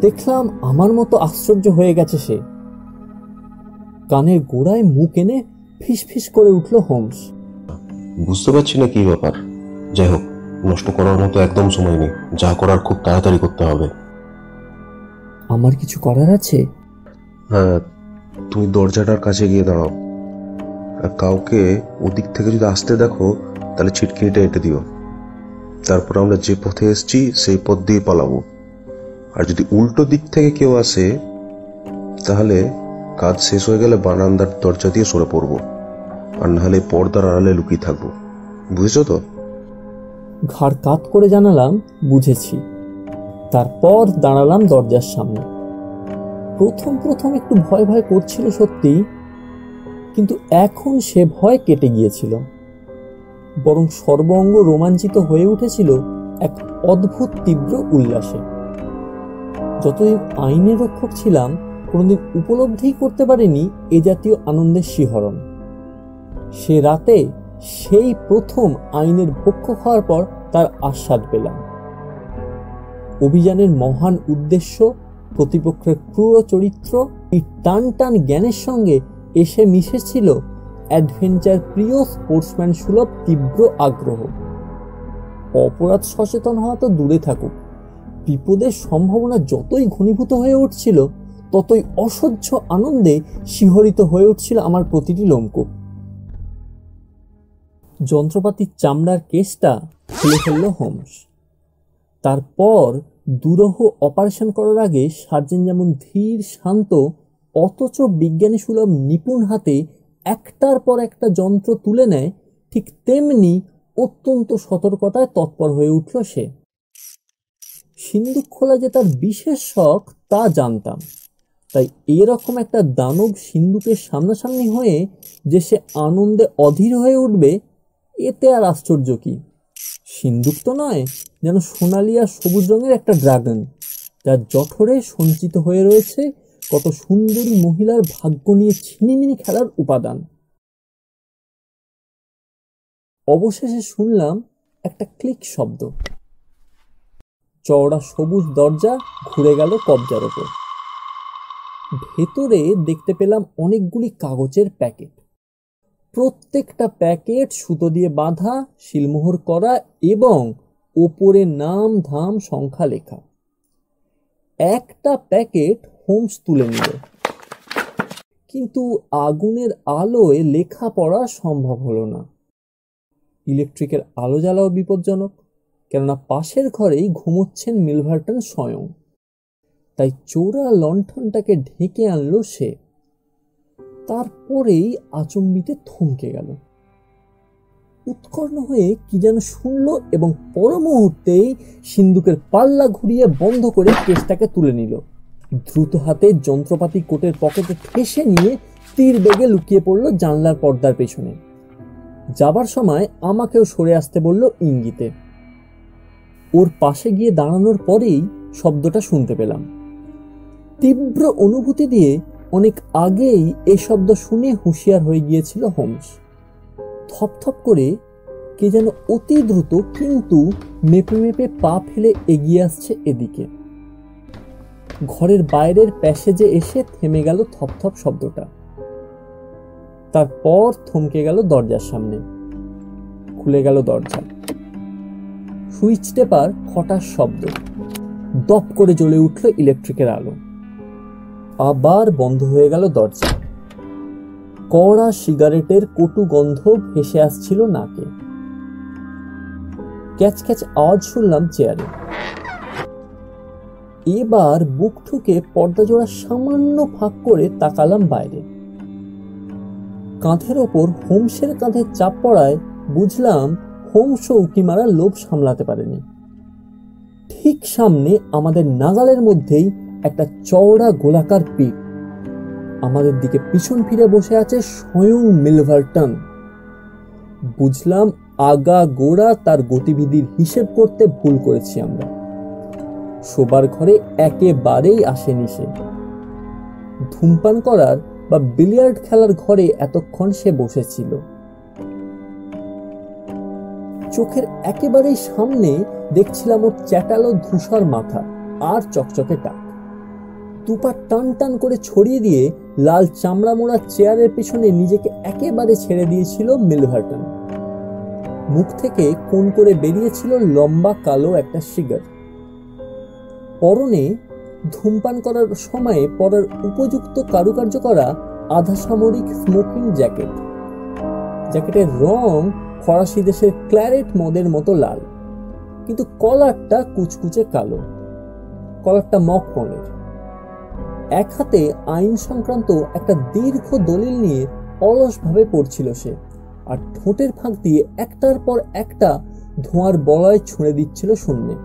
Speaker 3: দেখলাম আমার মতো আশ্চর্য হয়ে গেছে সে। কানের গোড়ায় মুখ এনে ফিসফিস করে উঠল হোমস।
Speaker 2: বুঝতে পারছি না কি ব্যাপার। যাই হোক, নষ্ট করার মতো একদম সময় নেই। যা করার খুব তাড়াতাড়ি করতে হবে।
Speaker 3: আমার কিছু করার আছে?
Speaker 2: হ্যাঁ, তুমি দরজাটার কাছে গিয়ে দাঁড়াও। কাউকে ওদিক থেকে যদি আসতে দেখো তাহলে ছিটকিনিটা এঁটে দিও। তারপর আমরা যে পথে এসেছি সেই পথ দিয়ে পালাবো। আর যদি উল্টো দিক থেকে কেউ আসে তাহলে কাজ শেষ হয়ে গেলে বারান্দার দরজা দিয়ে সরে পড়বো, আর নাহলে পর্দার আড়ালে লুকিয়ে থাকবো। বুঝেছো তো?
Speaker 3: ঘাড় কাত করে জানালাম, বুঝেছি। তারপর দাঁড়ালাম দরজার সামনে। প্রথম প্রথম একটু ভয় ভয় করছিল সত্যি, কিন্তু এখন সে ভয় কেটে গিয়েছিল। বরং সর্বাঙ্গ রোমাঞ্চিত হয়ে উঠেছিল এক অদ্ভুত তীব্র উল্লাসে। যতদিন আইনের রক্ষক ছিলাম কোনোদিন উপলব্ধি করতে পারিনি এ জাতীয় আনন্দের শিহরণ। সে রাতে সেই প্রথম আইনের ভক্ষক হওয়ার পর তার আস্বাদ পেলাম। অভিযানের মহান উদ্দেশ্য, প্রতিপক্ষের ক্রূর চরিত্র, এই টান টান জ্ঞানের সঙ্গে এসে মিশেছিল অ্যাডভেঞ্চার প্রিয় স্পোর্টসম্যান সুলভ তীব্র আগ্রহ। অপরাধ সচেতন হওয়া তো দূরে থাকুক, বিপদের সম্ভাবনা যতই ঘনীভূত হয়ে উঠছিল ততই অসহ্য আনন্দে শিহরিত হয়ে উঠছিল আমার প্রতিটি লোমকূপ। যন্ত্রপাতির চামড়ার কেসটা খুলে ফেলল হোমস। তারপর দুরূহ অপারেশন করার আগে সার্জেন যেমন ধীর শান্ত অথচ বিজ্ঞানী সুলভ নিপুণ হাতে একটার পর একটা যন্ত্র তুলে নেয়, ঠিক তেমনি অত্যন্ত সতর্কতায় তৎপর হয়ে উঠল সে। সিন্দুক খোলা যে তার বিশেষ শখ তা জানতাম, তাই এরকম একটা দানব সিন্দুকের সামনাসামনি হয়ে যে সে আনন্দে অধীর হয়ে উঠবে এতে আর আশ্চর্য কি। সিন্দুক তো নয়, যেন সোনালি আর সবুজ রঙের একটা ড্রাগন, যার জঠরে সঞ্চিত হয়ে রয়েছে কত সুন্দরী মহিলার ভাগ্য নিয়ে ছিনিমিনি খেলার উপাদান। অবশেষে শুনলাম একটা ক্লিক শব্দ। চওড়া সবুজ দরজা ঘুরে গেল কবজার ওপর। ভেতরে দেখতে পেলাম অনেকগুলি কাগজের প্যাকেট। প্রত্যেকটা প্যাকেট সুতো দিয়ে বাঁধা, সিলমোহর করা এবং ওপরে নাম ধাম সংখ্যা লেখা। একটা প্যাকেট হোমস তুলে নিল, কিন্তু আগুনের আলোয় লেখা পড়া সম্ভব হলো না। ইলেকট্রিকের আলো জ্বালাও বিপজ্জনক, কেননা পাশের ঘরেই ঘুমোচ্ছেন মিলভার্টন স্বয়ং। তাই চোরা লণ্ঠনটাকে ঢেকে আনলো সে। তারপরেই আচম্বিতে থমকে গেল, উৎকর্ণ হয়ে কি যেন শুনল এবং পর মুহূর্তেই সিন্দুকের পাল্লা ঘুরিয়ে বন্ধ করে কেসটাকে তুলে নিল। দ্রুত হাতে যন্ত্রপাতি কোটের পকেটে ঠেসে নিয়ে তীর বেগে লুকিয়ে পড়ল জানলার পর্দার পেছনে। যাবার সময় আমাকেও সরে আসতে বলল ইঙ্গিতে। ওর পাশে গিয়ে দাঁড়ানোর পরেই শব্দটা শুনতে পেলাম। তীব্র অনুভূতি দিয়ে অনেক আগেই এই শব্দ শুনে হুঁশিয়ার হয়ে গিয়েছিল হোমস। থপথপ করে কে যেন অতি দ্রুত কিন্তু মেপে মেপে পা ফেলে এগিয়ে আসছে এদিকে। ঘরের বাইরের প্যাসেজে এসে থেমে গেল থপথপ শব্দটা। তারপর থমকে গেল দরজার সামনে। খুলে গেল দরজা। সুইচ টেপার খটার শব্দ। দপ করে জ্বলে উঠল ইলেকট্রিকের আলো। আবার বন্ধ হয়ে গেল দরজা। কড়া সিগারেটের কটু গন্ধ ভেসে আসছিল নাকে। ক্যাচ ক্যাচ আওয়াজ শুনলাম চেয়ারে। এবার বুক ঠুকে পর্দা জোড়া সামান্য ফাঁক করে তাকালাম বাইরে। কাঁধের ওপর হোমসের কাঁধে চাপ পড়ায় বুঝলাম হোমসও উঁকি মারার লোভ সামলাতে পারেনি। ঠিক সামনে আমাদের নাগালের মধ্যেই একটা চওড়া গোলাকার পিঠ। আমাদের দিকে পিছন ফিরে বসে আছে স্বয়ং মিলভার্টন। বুঝলাম আগা গোড়া তার গতিবিধির হিসেব করতে ভুল করেছি আমরা। শোবার ঘরে একেবারেই আসেনি সে। ধূমপান করার বা বিলিয়ার্ড খেলার ঘরে এতক্ষণ সে বসেছিল। চোখের একেবারেই সামনে দেখছিলাম ওর চ্যাটালো ধূসর মাথা আর চকচকে টাক। দুপা টান টান করে ছড়িয়ে দিয়ে লাল চামড়া মোড়া চেয়ারের পিছনে নিজেকে একেবারে ছেড়ে দিয়েছিল মিলভার্টন। মুখ থেকে কোণ করে বেরিয়েছিল লম্বা কালো একটা সিগার। পরনে ধূমপান করার সময়ে পরার উপযুক্ত কারুকার্য করা আধা সামরিক স্মোকিং জ্যাকেট। জ্যাকেটের রং ফরাসি দেশের ক্ল্যারেট মদের মতো লাল। কিন্তু কলারটা কুচকুচে কালো। কলারটা মকমলের। এক হাতে আইন সংক্রান্ত একটা দীর্ঘ দলিল নিয়ে অলসভাবে পড়ছিল সে, আর ঠোঁটের ফাঁক দিয়ে একটার পর একটা ধোঁয়ার বলয় ছুঁড়ে দিচ্ছিল শূন্যে।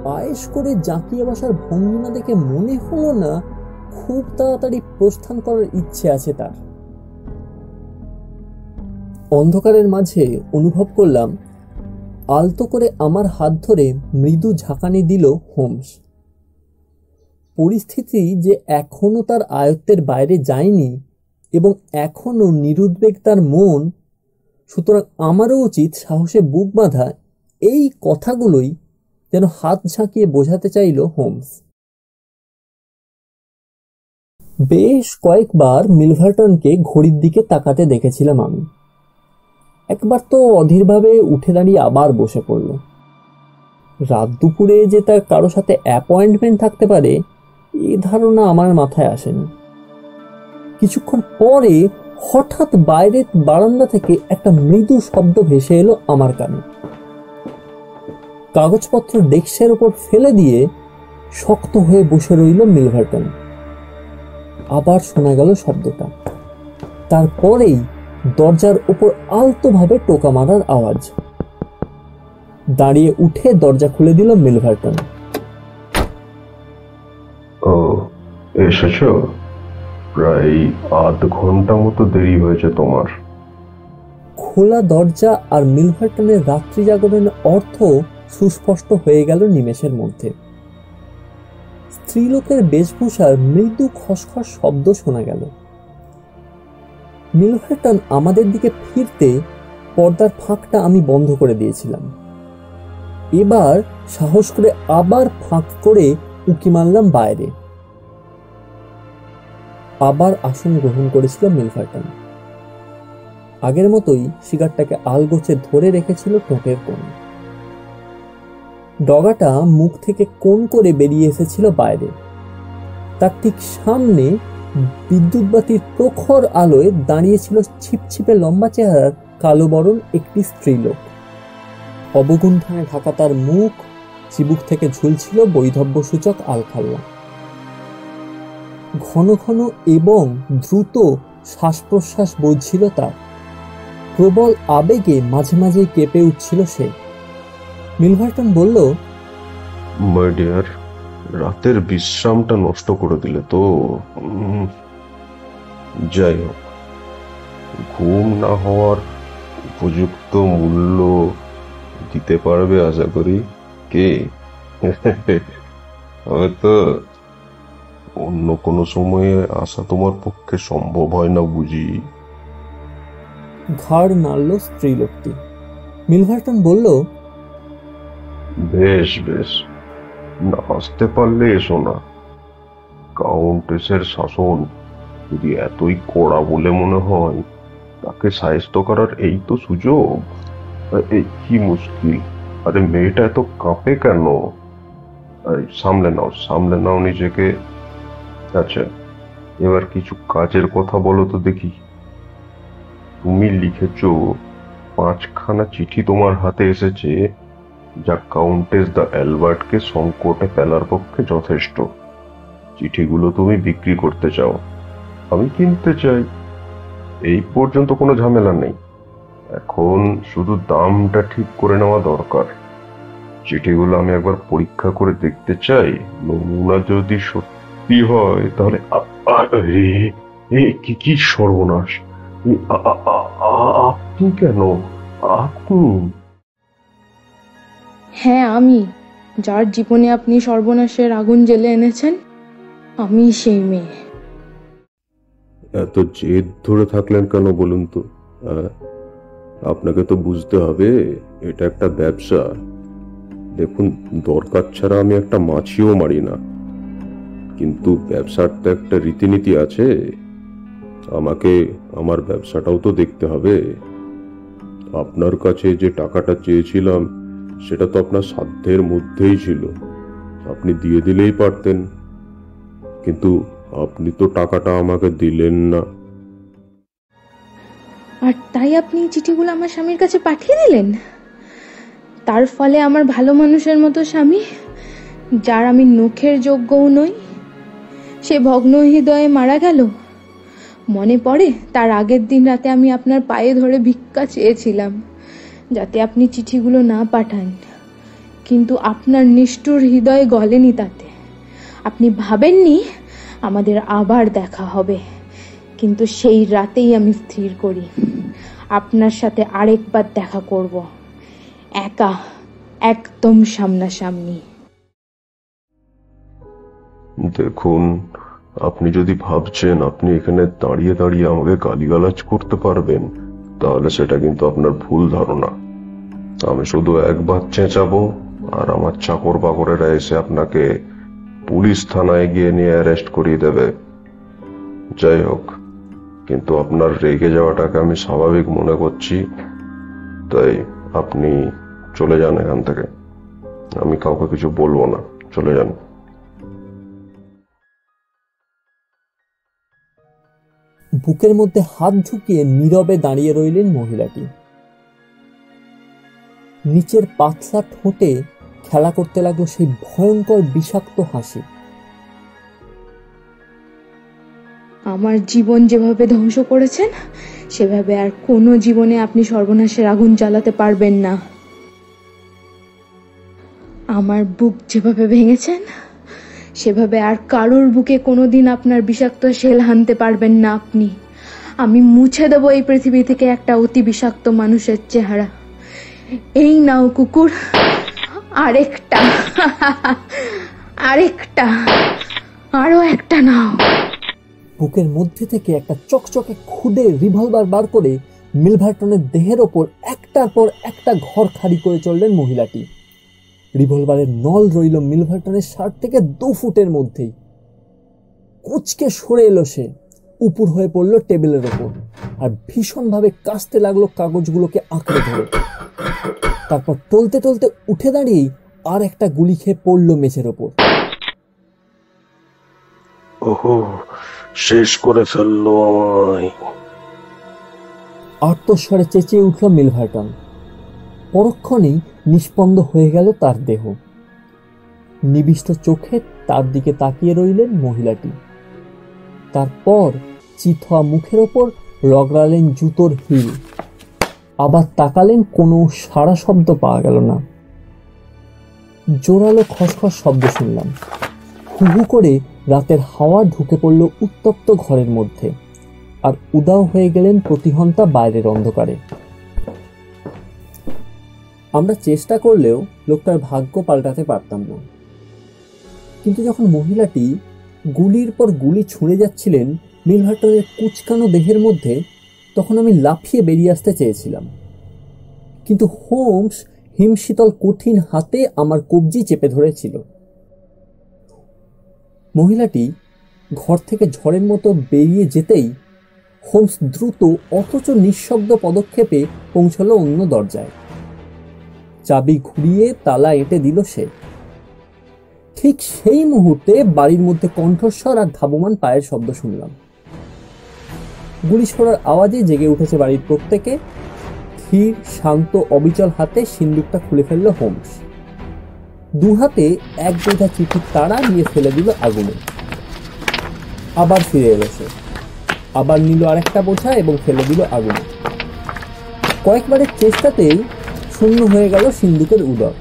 Speaker 3: পায়েস করে জাঁকিয়ে বসার ভঙ্গিমা দেখে মনে হলো না খুব তাড়াতাড়ি প্রস্থান করার ইচ্ছে আছে তার। অন্ধকারের মাঝে অনুভব করলাম আলতো করে আমার হাত ধরে মৃদু ঝাঁকানি দিল হোমস। পরিস্থিতি যে এখনো তার আয়ত্তের বাইরে যায়নি এবং এখনো নিরুদ্বেগ তার মন, সুতরাং আমারও উচিত সাহসে বুক বাঁধা, এই কথাগুলোই যেন হাত ঝাঁকিয়ে বোঝাতে চাইল হোমস। বেশ কয়েকবার মিলভার্টনকে ঘড়ির দিকে তাকাতে দেখেছিলাম আমি। একবার তো অধীরভাবে উঠে দাঁড়িয়ে আবার বসে পড়ল। রাত দুপুরে যে তার কারো সাথে অ্যাপয়েন্টমেন্ট থাকতে পারে এ ধারণা আমার মাথায় আসেনি। কিছুক্ষণ পরে হঠাৎ বাইরের বারান্দা থেকে একটা মৃদু শব্দ ভেসে এলো আমার কানে। কাগজপত্র ডেস্কের ওপর ফেলে দিয়ে শক্ত হয়ে বসে রইল মিলভার্টন। আবার শোনা গেল শব্দটা। তারপরেই দরজার ওপর আলতোভাবে টোকা মারার আওয়াজ। দাঁড়িয়ে উঠে দরজা খুলে দিল মিলভার্টন।
Speaker 1: ও, এসেছো? প্রায় আধ ঘন্টা মতো দেরি হয়েছে তোমার।
Speaker 3: খোলা দরজা আর মিলভার্টনের রাত্রি জাগরণের অর্থ সুস্পষ্ট হয়ে গেল নিমেষের মধ্যে। স্ত্রীলোকের বেশভূষার মৃদু খসখস শব্দ শোনা গেল। মিলভার্টন আমাদের দিকে ফিরতে পর্দার ফাঁকটা আমি বন্ধ করে দিয়েছিলাম। এবার সাহস করে আবার ফাঁক করে উঁকি মারলাম বাইরে। আবার আসন গ্রহণ করেছিল মিলভার্টন। আগের মতোই সিগারটাকে আলগোছে ধরে রেখেছিল ঠোঁটের কোণে। ডগাটা মুখ থেকে কোণ করে বেরিয়ে এসেছিল বাইরে। তার ঠিক সামনে বিদ্যুৎ বাতির প্রখর আলোয় দাঁড়িয়েছিল ছিপছিপে লম্বা চেহারার কালো বরণ একটি স্ত্রীলোক। অবগুণ্ঠনে ঢাকা তার মুখ, চিবুক থেকে ঝুলছিল বৈধব্য সূচক আলখাল্লা। ঘন ঘন এবং দ্রুত শ্বাস প্রশ্বাস বইছিল তার। প্রবল আবেগে মাঝে মাঝে কেঁপে উঠছিল সে। মিলভার্টন বলল,
Speaker 1: মাই ডিয়ার, রাতের বিশ্রামটা নষ্ট করে দিলে তো। যাই হোক, ঘুম না হওয়ার উপযুক্ত মূল্য দিতে পারবে আশা করি। কে? হয়তো অন্য কোনো সময়ে আসা তোমার পক্ষে সম্ভব হয় না বুঝি।
Speaker 3: ঘাড় নাড়ল স্ত্রীলোকটি। মিলভার্টন বলল,
Speaker 1: বেশ বেশ, না আসতে পারলে এসো না। কাউন্টেসের শাসন যদি এতই কড়া বলে মনে হয়, তাকে সাহায্য করার এই তো সুযোগ। এই কি মুশকিল! আরে মেয়েটা এত কাঁপে কেন? সামলে নাও নিজেকে। আচ্ছা, এবার কিছু কাজের কথা বলো তো দেখি। তুমি লিখেছো 5খানা চিঠি তোমার হাতে এসেছে, যা কাউন্টেস দ্য অ্যালবার্টকে সংকটে ফেলার পক্ষে যথেষ্ট। চিঠিগুলো তুমি বিক্রি করতে চাও, আমি কিনতে চাই। এই পর্যন্ত কোনো ঝামেলা নেই। এখন শুধু দামটা ঠিক করে নেওয়া দরকার। চিঠিগুলো আমি একবার পরীক্ষা করে দেখতে চাই। নমুনা যদি সত্যি হয় তাহলে কি সর্বনাশ! আপনি কেন? আপনি?
Speaker 4: হ্যাঁ, আমি, যার জীবনে আপনি সর্বনাশের আগুন জ্বেলে এনেছেন, আমি সেই মেয়ে।
Speaker 2: এত জেদ ধরে থাকলেন কেন বলুন তো? আপনাকে তো বুঝতে হবে এটা একটা ব্যবসা। দেখুন, দরকার ছাড়া আমি একটা মাছিও মারি না, কিন্তু ব্যবসার তো একটা রীতিনীতি আছে। আমাকে আমার ব্যবসাটাও তো দেখতে হবে। আপনার কাছে যে টাকাটা চেয়েছিলাম সেটা তো আপনার সাধ্যের মধ্যেই ছিল, আপনি দিয়ে দিলেই পারতেন, কিন্তু আপনি তো টাকাটা আমাকে দিলেন না।
Speaker 4: আর তাই আপনি চিঠিগুলো আমার স্বামীর কাছে পাঠিয়ে দিলেন? তার ফলে আমার ভালো মানুষের মতো স্বামী, যার আমি নখের যোগ্যও নই, সে ভগ্ন হৃদয়ে মারা গেল। মনে পড়ে তার আগের দিন রাতে আমি আপনার পায়ে ধরে ভিক্ষা চেয়েছিলাম যাতে আপনি চিঠিগুলো না পাঠান, কিন্তু আপনার নিষ্ঠুর হৃদয় গলেনি তাতে। আপনি ভাবেননি আমাদের আবার দেখা হবে, কিন্তু সেই রাতেই আমি স্থির করি আপনার সাথে আরেকবার দেখা করব, একা, একদম সামনাসামনি।
Speaker 1: দেখুন, আপনি যদি ভাবছেন আপনি এখানে দাঁড়িয়ে দাঁড়িয়ে আমাকে গালিগালাজ করতে পারবেন, তাহলে সেটা কিন্তু আপনার ভুল ধারণা। আমি শুধু একবার চেঁচাবো আর আমার চাকর বাকরেরা এসে আপনাকে পুলিশ থানায় গিয়ে নিয়ে অ্যারেস্ট করিয়ে দেবে। যাই হোক, কিন্তু আপনার রেগে যাওয়াটাকে আমি স্বাভাবিক মনে করছি, তাই আপনি চলে যান এখান থেকে। আমি কাউকে কিছু বলবো না, চলে যান।
Speaker 3: বুকের মধ্যে হাত ঢুকিয়ে নীরবে দাঁড়িয়ে রইলেন মহিলাটি। নিচের পাতলা ঠোঁটে খেলা করতে লাগলো সেই ভয়ঙ্কর বিষাক্ত হাসি।
Speaker 4: আমার জীবন যেভাবে ধ্বংস করেছেন, সেভাবে আর কোনো জীবনে আপনি সর্বনাশের আগুন জ্বালাতে পারবেন না। আমার বুক যেভাবে ভেঙেছেন, সেভাবে আর কারোর বুকে কোনোদিন আপনার বিষাক্ত শেল হানতে পারবেন না আপনি। আমি মুছে দেব এই পৃথিবী থেকে একটা অতি বিষাক্ত মানুষের চেহারা। এই নাও কুকুর, আরেকটা, আরেকটা, আরো একটা নাও।
Speaker 3: বুকের মধ্যে থেকে একটা চকচকে খুদে রিভলভার বার করে মিলভার্টনের দেহের ওপর একটার পর একটা ঘর খালি করে চললেন মহিলাটি। রিভলভারের নল রইল মিলভার্টনের শার্ট থেকে 2 ফুটের মধ্যেই। কুচকে সরে এলো সে, উপুর হয়ে পড়লো টেবিলের ওপর আর ভীষণভাবে কাশতে লাগলো কাগজগুলোকে আঁকড়ে ধরে। তারপর টলতে টলতে উঠে দাঁড়িয়েই আর একটা গুলি খেয়ে পড়লো মেঝের ওপর।
Speaker 1: ওহো, শেষ করে ফেললো আমায়।
Speaker 3: আর্তস্বরে চেঁচিয়ে উঠল মিলভার্টন। পরক্ষণেই নিস্পন্দ হয়ে গেল তার দেহ। নিবিষ্ট চোখে তার দিকে তাকিয়ে রইলেন মহিলাটি। তারপর চিত হওয়া মুখের ওপর রগড়ালেন জুতোর হিল। আবার তাকালেন, কোনো সাড়া শব্দ পাওয়া গেল না। জোরালো খসখস শব্দ শুনলাম। হু হু করে রাতের হাওয়া ঢুকে পড়ল উত্তপ্ত ঘরের মধ্যে, আর উদাও হয়ে গেলেন প্রতিহন্তা বাইরের অন্ধকারে। আমরা চেষ্টা করলেও লোকটার ভাগ্য পাল্টাতে পারতাম না। কিন্তু যখন মহিলাটি গুলির পর গুলি ছুঁড়ে যাচ্ছিলেন মিলভার্টনের কুচকানো দেহের মধ্যে, তখন আমি লাফিয়ে বেরিয়ে আসতে চেয়েছিলাম, কিন্তু হোমস হিমশীতল কঠিন হাতে আমার কবজি চেপে ধরেছিল। মহিলাটি ঘর থেকে ঝড়ের মতো বেরিয়ে যেতেই হোমস দ্রুত অথচ নিঃশব্দ পদক্ষেপে পৌঁছল অন্য দরজায়। চাবি ঘুরিয়ে তালা এঁটে দিল সে। ঠিক সেই মুহূর্তে বাড়ির মধ্যে কণ্ঠস্বর আর ধাবমান পায়ের শব্দ শুনলাম। গুলি ছোড়ার আওয়াজে জেগে উঠেছে বাড়ির প্রত্যেকে। ধীর শান্ত অবিচল হাতে সিন্দুকটা খুলে ফেলল হোমস। 2 হাতে 1 বোঝা চিঠির তাড়া নিয়ে ফেলে দিল আগুনে। আবার ফিরে এলো সে, আবার নিল আরেকটা বোঝা এবং ফেলে দিল আগুনে। কয়েকবারের চেষ্টাতেই শূন্য হয়ে গেল সিন্দুকের উদর।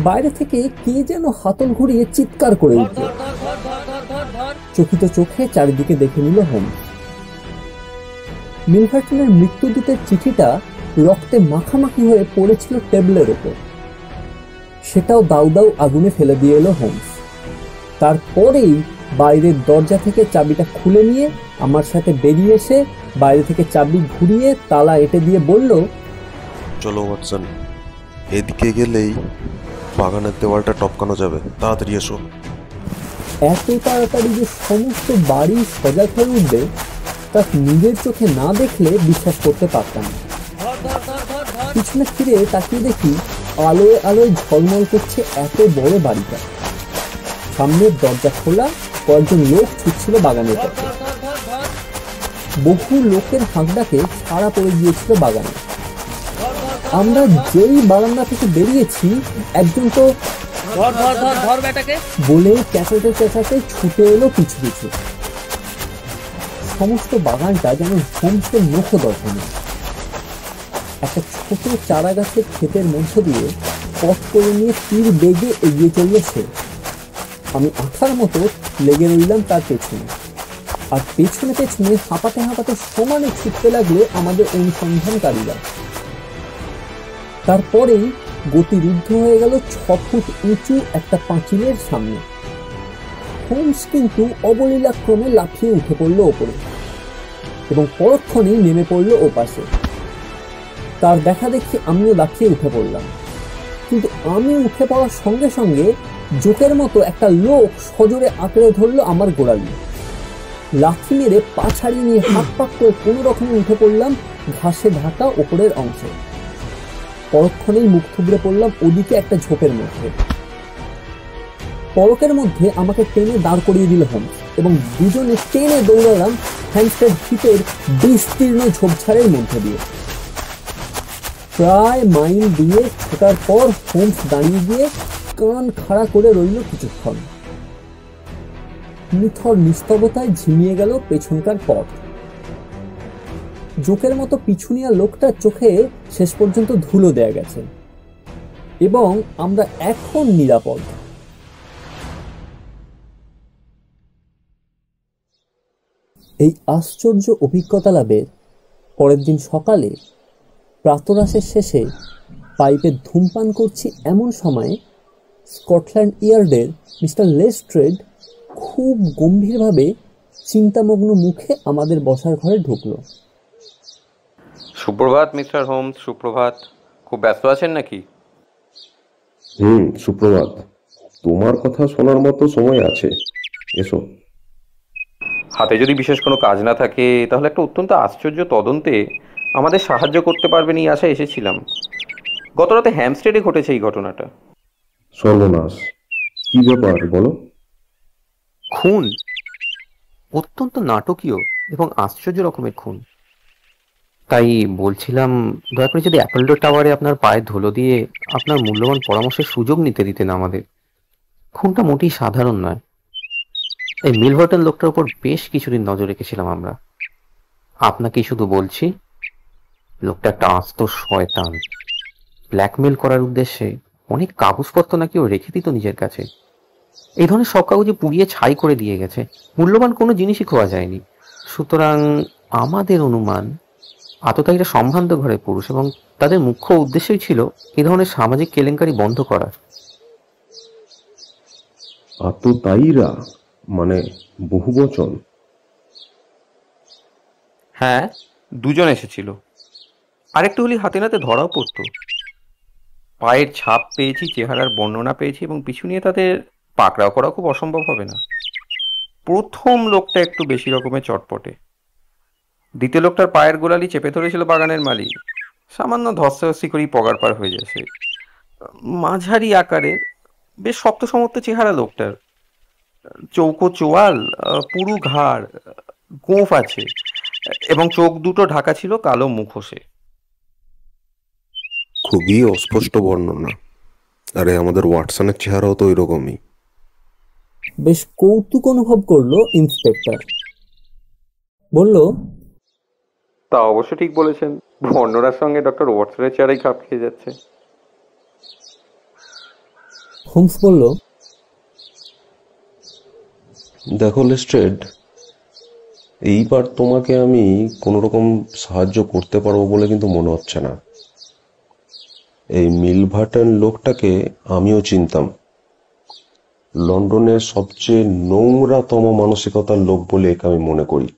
Speaker 3: বাইরে থেকে কে যেন হাতল ঘুরিয়ে চিৎকার করে উঠল। চকিত চোখে চারিদিকে দেখে নিল হোমস। মিলভার্টনের মৃত্যুদূতের চিঠিটা রক্তে মাখামাখি হয়ে পড়েছিল টেবিলের ওপর। সেটাও দাউ দাউ আগুনে ফেলে দিয়ে এলো হোমস। তারপরেই বাইরের দরজা থেকে চাবিটা খুলে নিয়ে আমার সাথে বেরিয়ে এসে বাইরে থেকে চাবি ঘুরিয়ে তালা এঁটে দিয়ে বলল,
Speaker 2: চলো ওয়াটসন, এদিকে গেলেই বাগানের দেওয়ালটা টপকানো যাবে, তাড়াতাড়ি এসো।
Speaker 3: এত তাড়াতাড়ি যে সমস্ত বাড়ি সজাগ হয়ে উঠবে তা নিজের চোখে না দেখলে বিশ্বাস করতে পারতাম না। পিছনে ফিরে তাকিয়ে দেখি আলোয় আলোয় ঝলমল করছে এত বড় বাড়িটা। সামনের দরজা খোলা, কয়েকজন লোক ছুটছিল বাগানের পথে। বহু লোকের হাঁকডাকে সাড়া পড়ে গিয়েছিল বাগানে। আমরা যেই বারান্দা থেকে বেরিয়েছি একজন তো
Speaker 5: ধর ধর ধর ধর বেটাকে
Speaker 3: বলে চেঁচাতে চেঁচাতে ছুটে এলো পিছু পিছু। সমস্ত বাগানটা যেন হোমসের মুখ দর্শনে। একটা ছোট চারা গাছের ক্ষেতের মধ্য দিয়ে পথ করে নিয়ে তীর বেগে এগিয়ে চলল সে। আমি আঠার মতো লেগে রইলাম তার পেছনে, আর পেছনে পেছনে হাঁপাতে হাঁপাতে সমানে ছুটতে লাগলো আমাদের অনুসন্ধানকারীরা। তারপরেই গতিরুদ্ধ হয়ে গেল 6 ফুট উঁচু একটা পাঁচিলের সামনে। হোমস কিন্তু অবলীলাক্রমে লাফিয়ে উঠে পড়ল ওপরে এবং পরক্ষণেই নেমে পড়ল ওপাশে। তার দেখা দেখি আমিও লাফিয়ে উঠে পড়লাম, কিন্তু আমি উঠে পড়ার সঙ্গে সঙ্গে জোকের মতো একটা লোক সজোরে আঁকড়ে ধরলো আমার গোড়ালি। লাথি মেরে পা ছাড়িয়ে নিয়ে হাত পাক করে কোনো রকমে উঠে পড়লাম ঘাসে ঢাকা ওপরের অংশে। পরক্ষণেই মুখ থুবড়ে পড়লাম ওদিকে একটা ঝোপের মধ্যে। পলকের মধ্যে আমাকে টেনে দাঁড় করিয়ে দিল হোমস এবং দুজনে টেনে দৌড়ালাম হ্যামস্টেড হিপের বিস্তীর্ণ ঝোপঝাড়ের মধ্যে দিয়ে। প্রায় মাইল 2 ছোটার পর হোমস দাঁড়িয়ে গিয়ে কান খাড়া করে রইল কিছুক্ষণ। নিথর নিস্তবতায় ঝিমিয়ে গেল পেছনকার পথ। জোকের মতো পিছুনিয়া লোকটার চোখে শেষ পর্যন্ত ধুলো দেয়া গেছে এবং আমরা এখন নিরাপদ। এই আশ্চর্য অভিজ্ঞতা লাভের পরের দিন সকালে প্রাতরাশের শেষে পাইপে ধূমপান করছি এমন সময়ে স্কটল্যান্ড ইয়ার্ডের মিস্টার লেস্ট্রেড খুব গম্ভীরভাবে চিন্তামগ্ন মুখে আমাদের বসার ঘরে ঢুকলো।
Speaker 6: সুপ্রভাত মিস্টার হোমস, সুপ্রভাত। খুব ব্যস্ত আছেন নাকি?
Speaker 1: সুপ্রভাত। তোমার কথা শোনার মতো সময় আছে, এসো।
Speaker 6: হাতে যদি বিশেষ কোনো কাজ না থাকে তাহলে একটা অত্যন্ত আশ্চর্য তদন্তে আমাদের সাহায্য করতে পারবেন এই আশায় এসেছিলাম। গত রাতে হ্যামস্টেডে ঘটেছে এই ঘটনাটা।
Speaker 1: সর্বনাশ, কি ব্যাপার বলো?
Speaker 6: খুন, অত্যন্ত নাটকীয় এবং আশ্চর্য রকমের খুন। তাই বলছিলাম, দয়া করে যদি অ্যাপোলো টাওয়ারে আপনার পায়ে ধুলো দিয়ে আপনার মূল্যবান পরামর্শের সুযোগ নিতে দিতেন আমাদের। খুনটা মোটেই সাধারণ নয়। এই মিলভার্টন লোকটার উপর বেশ কিছুদিন নজর রেখেছিলাম আমরা। আপনাকেই শুধু বলছি, লোকটা একটা আস্ত শয়তান। ব্ল্যাকমেল করার উদ্দেশ্যে অনেক কাগজপত্র নাকি ও রেখে দিত নিজের কাছে। এই ধরনের সব কাগজে পুড়িয়ে ছাই করে দিয়ে গেছে। মূল্যবান কোনো জিনিসই খোয়া যায়নি। সুতরাং আমাদের অনুমান আততায়ীরা সম্ভ্রান্ত ঘরের পুরুষ এবং তাদের মুখ্য উদ্দেশ্যই ছিল এই ধরনের সামাজিক কেলেঙ্কারি বন্ধ করা।
Speaker 1: আততায়ীরা মানে বহুবচন?
Speaker 6: হ্যাঁ, দুজন এসেছিল। আরেকটু হলে হাতে নাতে ধরাও পড়তো। পায়ের ছাপ পেয়েছি, চেহারার বর্ণনা পেয়েছি এবং পিছু নিয়ে তাদের পাকড়াও করা খুব অসম্ভব হবে না। প্রথম লোকটা একটু বেশি রকমের চটপটে। দ্বিতীয় লোকটার পায়ের গোড়ালি চেপে ধরেছিল বাগানের মালি। সামান্য ধস্তাধস্তি করেই পগার পার হয়ে যাচ্ছে। মাঝারি আকারের, বেশ শক্ত সমর্থ চেহারা লোকটার। চৌকো চোয়াল, পুরু ঘাড়, গোঁফ আছে এবং চোখ দুটো ঢাকা ছিল কালো মুখোশে।
Speaker 2: খুবই অস্পষ্ট বর্ণনা। আরে আমাদের ওয়াটসনের চেহারাও তো ওইরকমই।
Speaker 3: বেশ কৌতুক অনুভব করলো ইন্সপেক্টর। বলল,
Speaker 6: তা অবশ্য ঠিক বলেছেন, বর্ণনার সঙ্গে ডক্টর ওয়াটসনের চেহারাই খাপ খেয়ে যাচ্ছে।
Speaker 3: হোমস বলল,
Speaker 1: দেখো লেস্ট্রেড, এইবার তোমাকে আমি কোনো রকম সাহায্য করতে পারবো বলে কিন্তু মনে হচ্ছে না। এই মিলভার্টন লোকটাকে আমিও চিনতাম। লন্ডনের সবচেয়ে নোংরাতম মানসিকতার লোক বলে একে আমি মনে করি।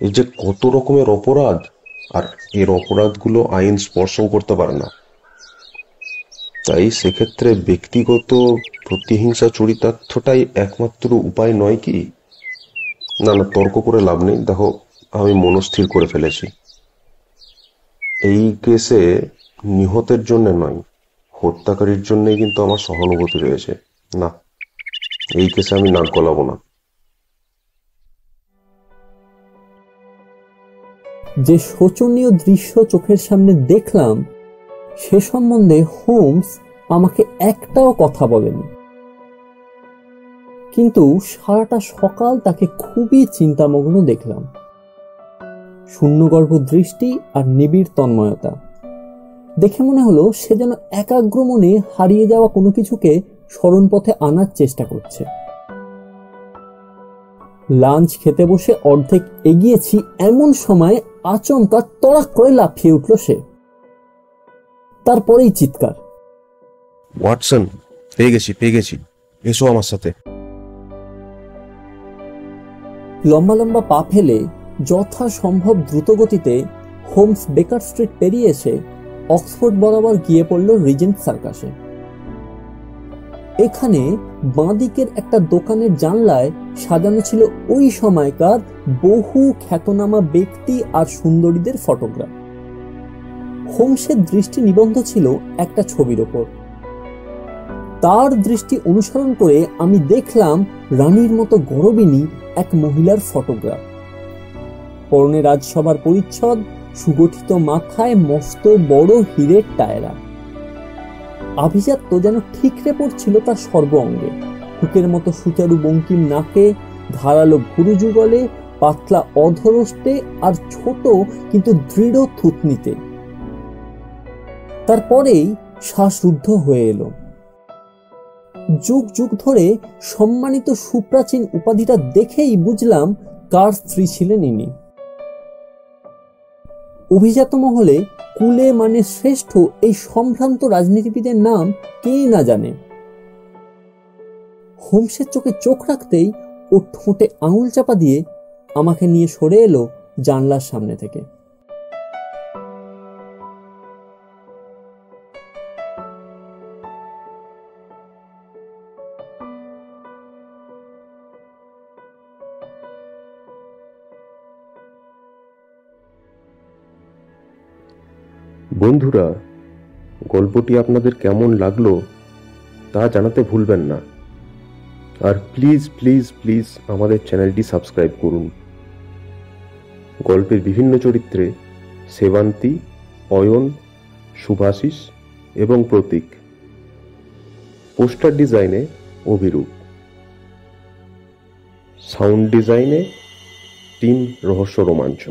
Speaker 1: এই যে কত রকমের অপরাধ, আর এর অপরাধগুলো আইন স্পর্শও করতে পারে না। তাই সেক্ষেত্রে ব্যক্তিগত প্রতিহিংসা চরিতার্থটাই একমাত্র উপায় নয় কি? না না, তর্ক করে লাভ নেই। দেখো, আমি মনস্থির করে ফেলেছি। এই কেসে নিহতের জন্য নয়, হত্যাকারীর জন্যই কিন্তু আমার সহানুভূতি রয়েছে। না, এই কেসে আমি নাক গলাবো না।
Speaker 3: যে শোচনীয় দৃশ্য চোখের সামনে দেখলাম সে সম্বন্ধে হোমস আমাকে একটাও কথা বলেনি, কিন্তু সারাটা সকাল তাকে খুবই চিন্তামগ্ন দেখলাম। শূন্যগর্ভ দৃষ্টি আর নিবিড় তন্ময়তা দেখে মনে হলো সে যেন একাগ্র মনে হারিয়ে যাওয়া কোনো কিছুকে স্মরণপথে আনার চেষ্টা করছে। লাঞ্চ খেতে বসে অর্ধেক এগিয়েছি এমন সময় আচমকা তড়াক করে লাফিয়ে উঠল সে। তারপরেই চিৎকার,
Speaker 2: ওয়াটসন, পেয়ে গেছি, এসো আমার সাথে।
Speaker 3: লম্বা লম্বা পা ফেলে যথাসম্ভব দ্রুতগতিতে হোমস বেকার স্ট্রিট পেরিয়ে এসে অক্সফোর্ড বরাবর গিয়ে পড়ল রিজেন্ট সার্কাসে। এখানে বাঁদিকের একটা দোকানের জানলায় সাজানো ছিল ওই সময়কার বহু খ্যাতনামা ব্যক্তি আর সুন্দরীদের ফটোগ্রাফ। হোমসের দৃষ্টি নিবন্ধ ছিল একটা ছবির ওপর। তার দৃষ্টি অনুসরণ করে আমি দেখলাম রানীর মতো গরবিনী এক মহিলার ফটোগ্রাফ। পরনে রাজসভার পরিচ্ছদ, সুগঠিত মাথায় মস্ত বড় হীরের টায়রা। আভিজাত্য যেন ঠিকরে পড়ছিল তার সর্ব অঙ্গে। হুকের মতো সুচারু বঙ্কিম নাকে, ধারালো ভুরু যুগলে, পাতলা অধরষ্টে আর ছোট কিন্তু দৃঢ় থুতনিতে। তারপরেই শ্বাসরুদ্ধ হয়ে এলো। যুগ যুগ ধরে সম্মানিত সুপ্রাচীন উপাধিটা দেখেই বুঝলাম কার স্ত্রী ছিলেন ইনি। অভিজাত মহলে কুলে মানে শ্রেষ্ঠ এই সম্ভ্রান্ত রাজনীতিবিদের নাম কেই না জানে। হোমসের চোখে চোখ রাখতেই ও ঠোঁটে আঙুল চাপা দিয়ে আমাকে নিয়ে সরে এলো জানলার সামনে থেকে।
Speaker 2: বন্ধুরা, গল্পটি আপনাদের কেমন লাগলো তা জানাতে ভুলবেন না। আর প্লিজ প্লিজ প্লিজ আমাদের চ্যানেলটি সাবস্ক্রাইব করুন। গল্পের বিভিন্ন চরিত্রে সেবান্তি, অয়ন, শুভাশিস এবং প্রতীক। পোস্টার ডিজাইনে অভিরূপ। সাউন্ড ডিজাইনে টিম রহস্য রোমাঞ্চ।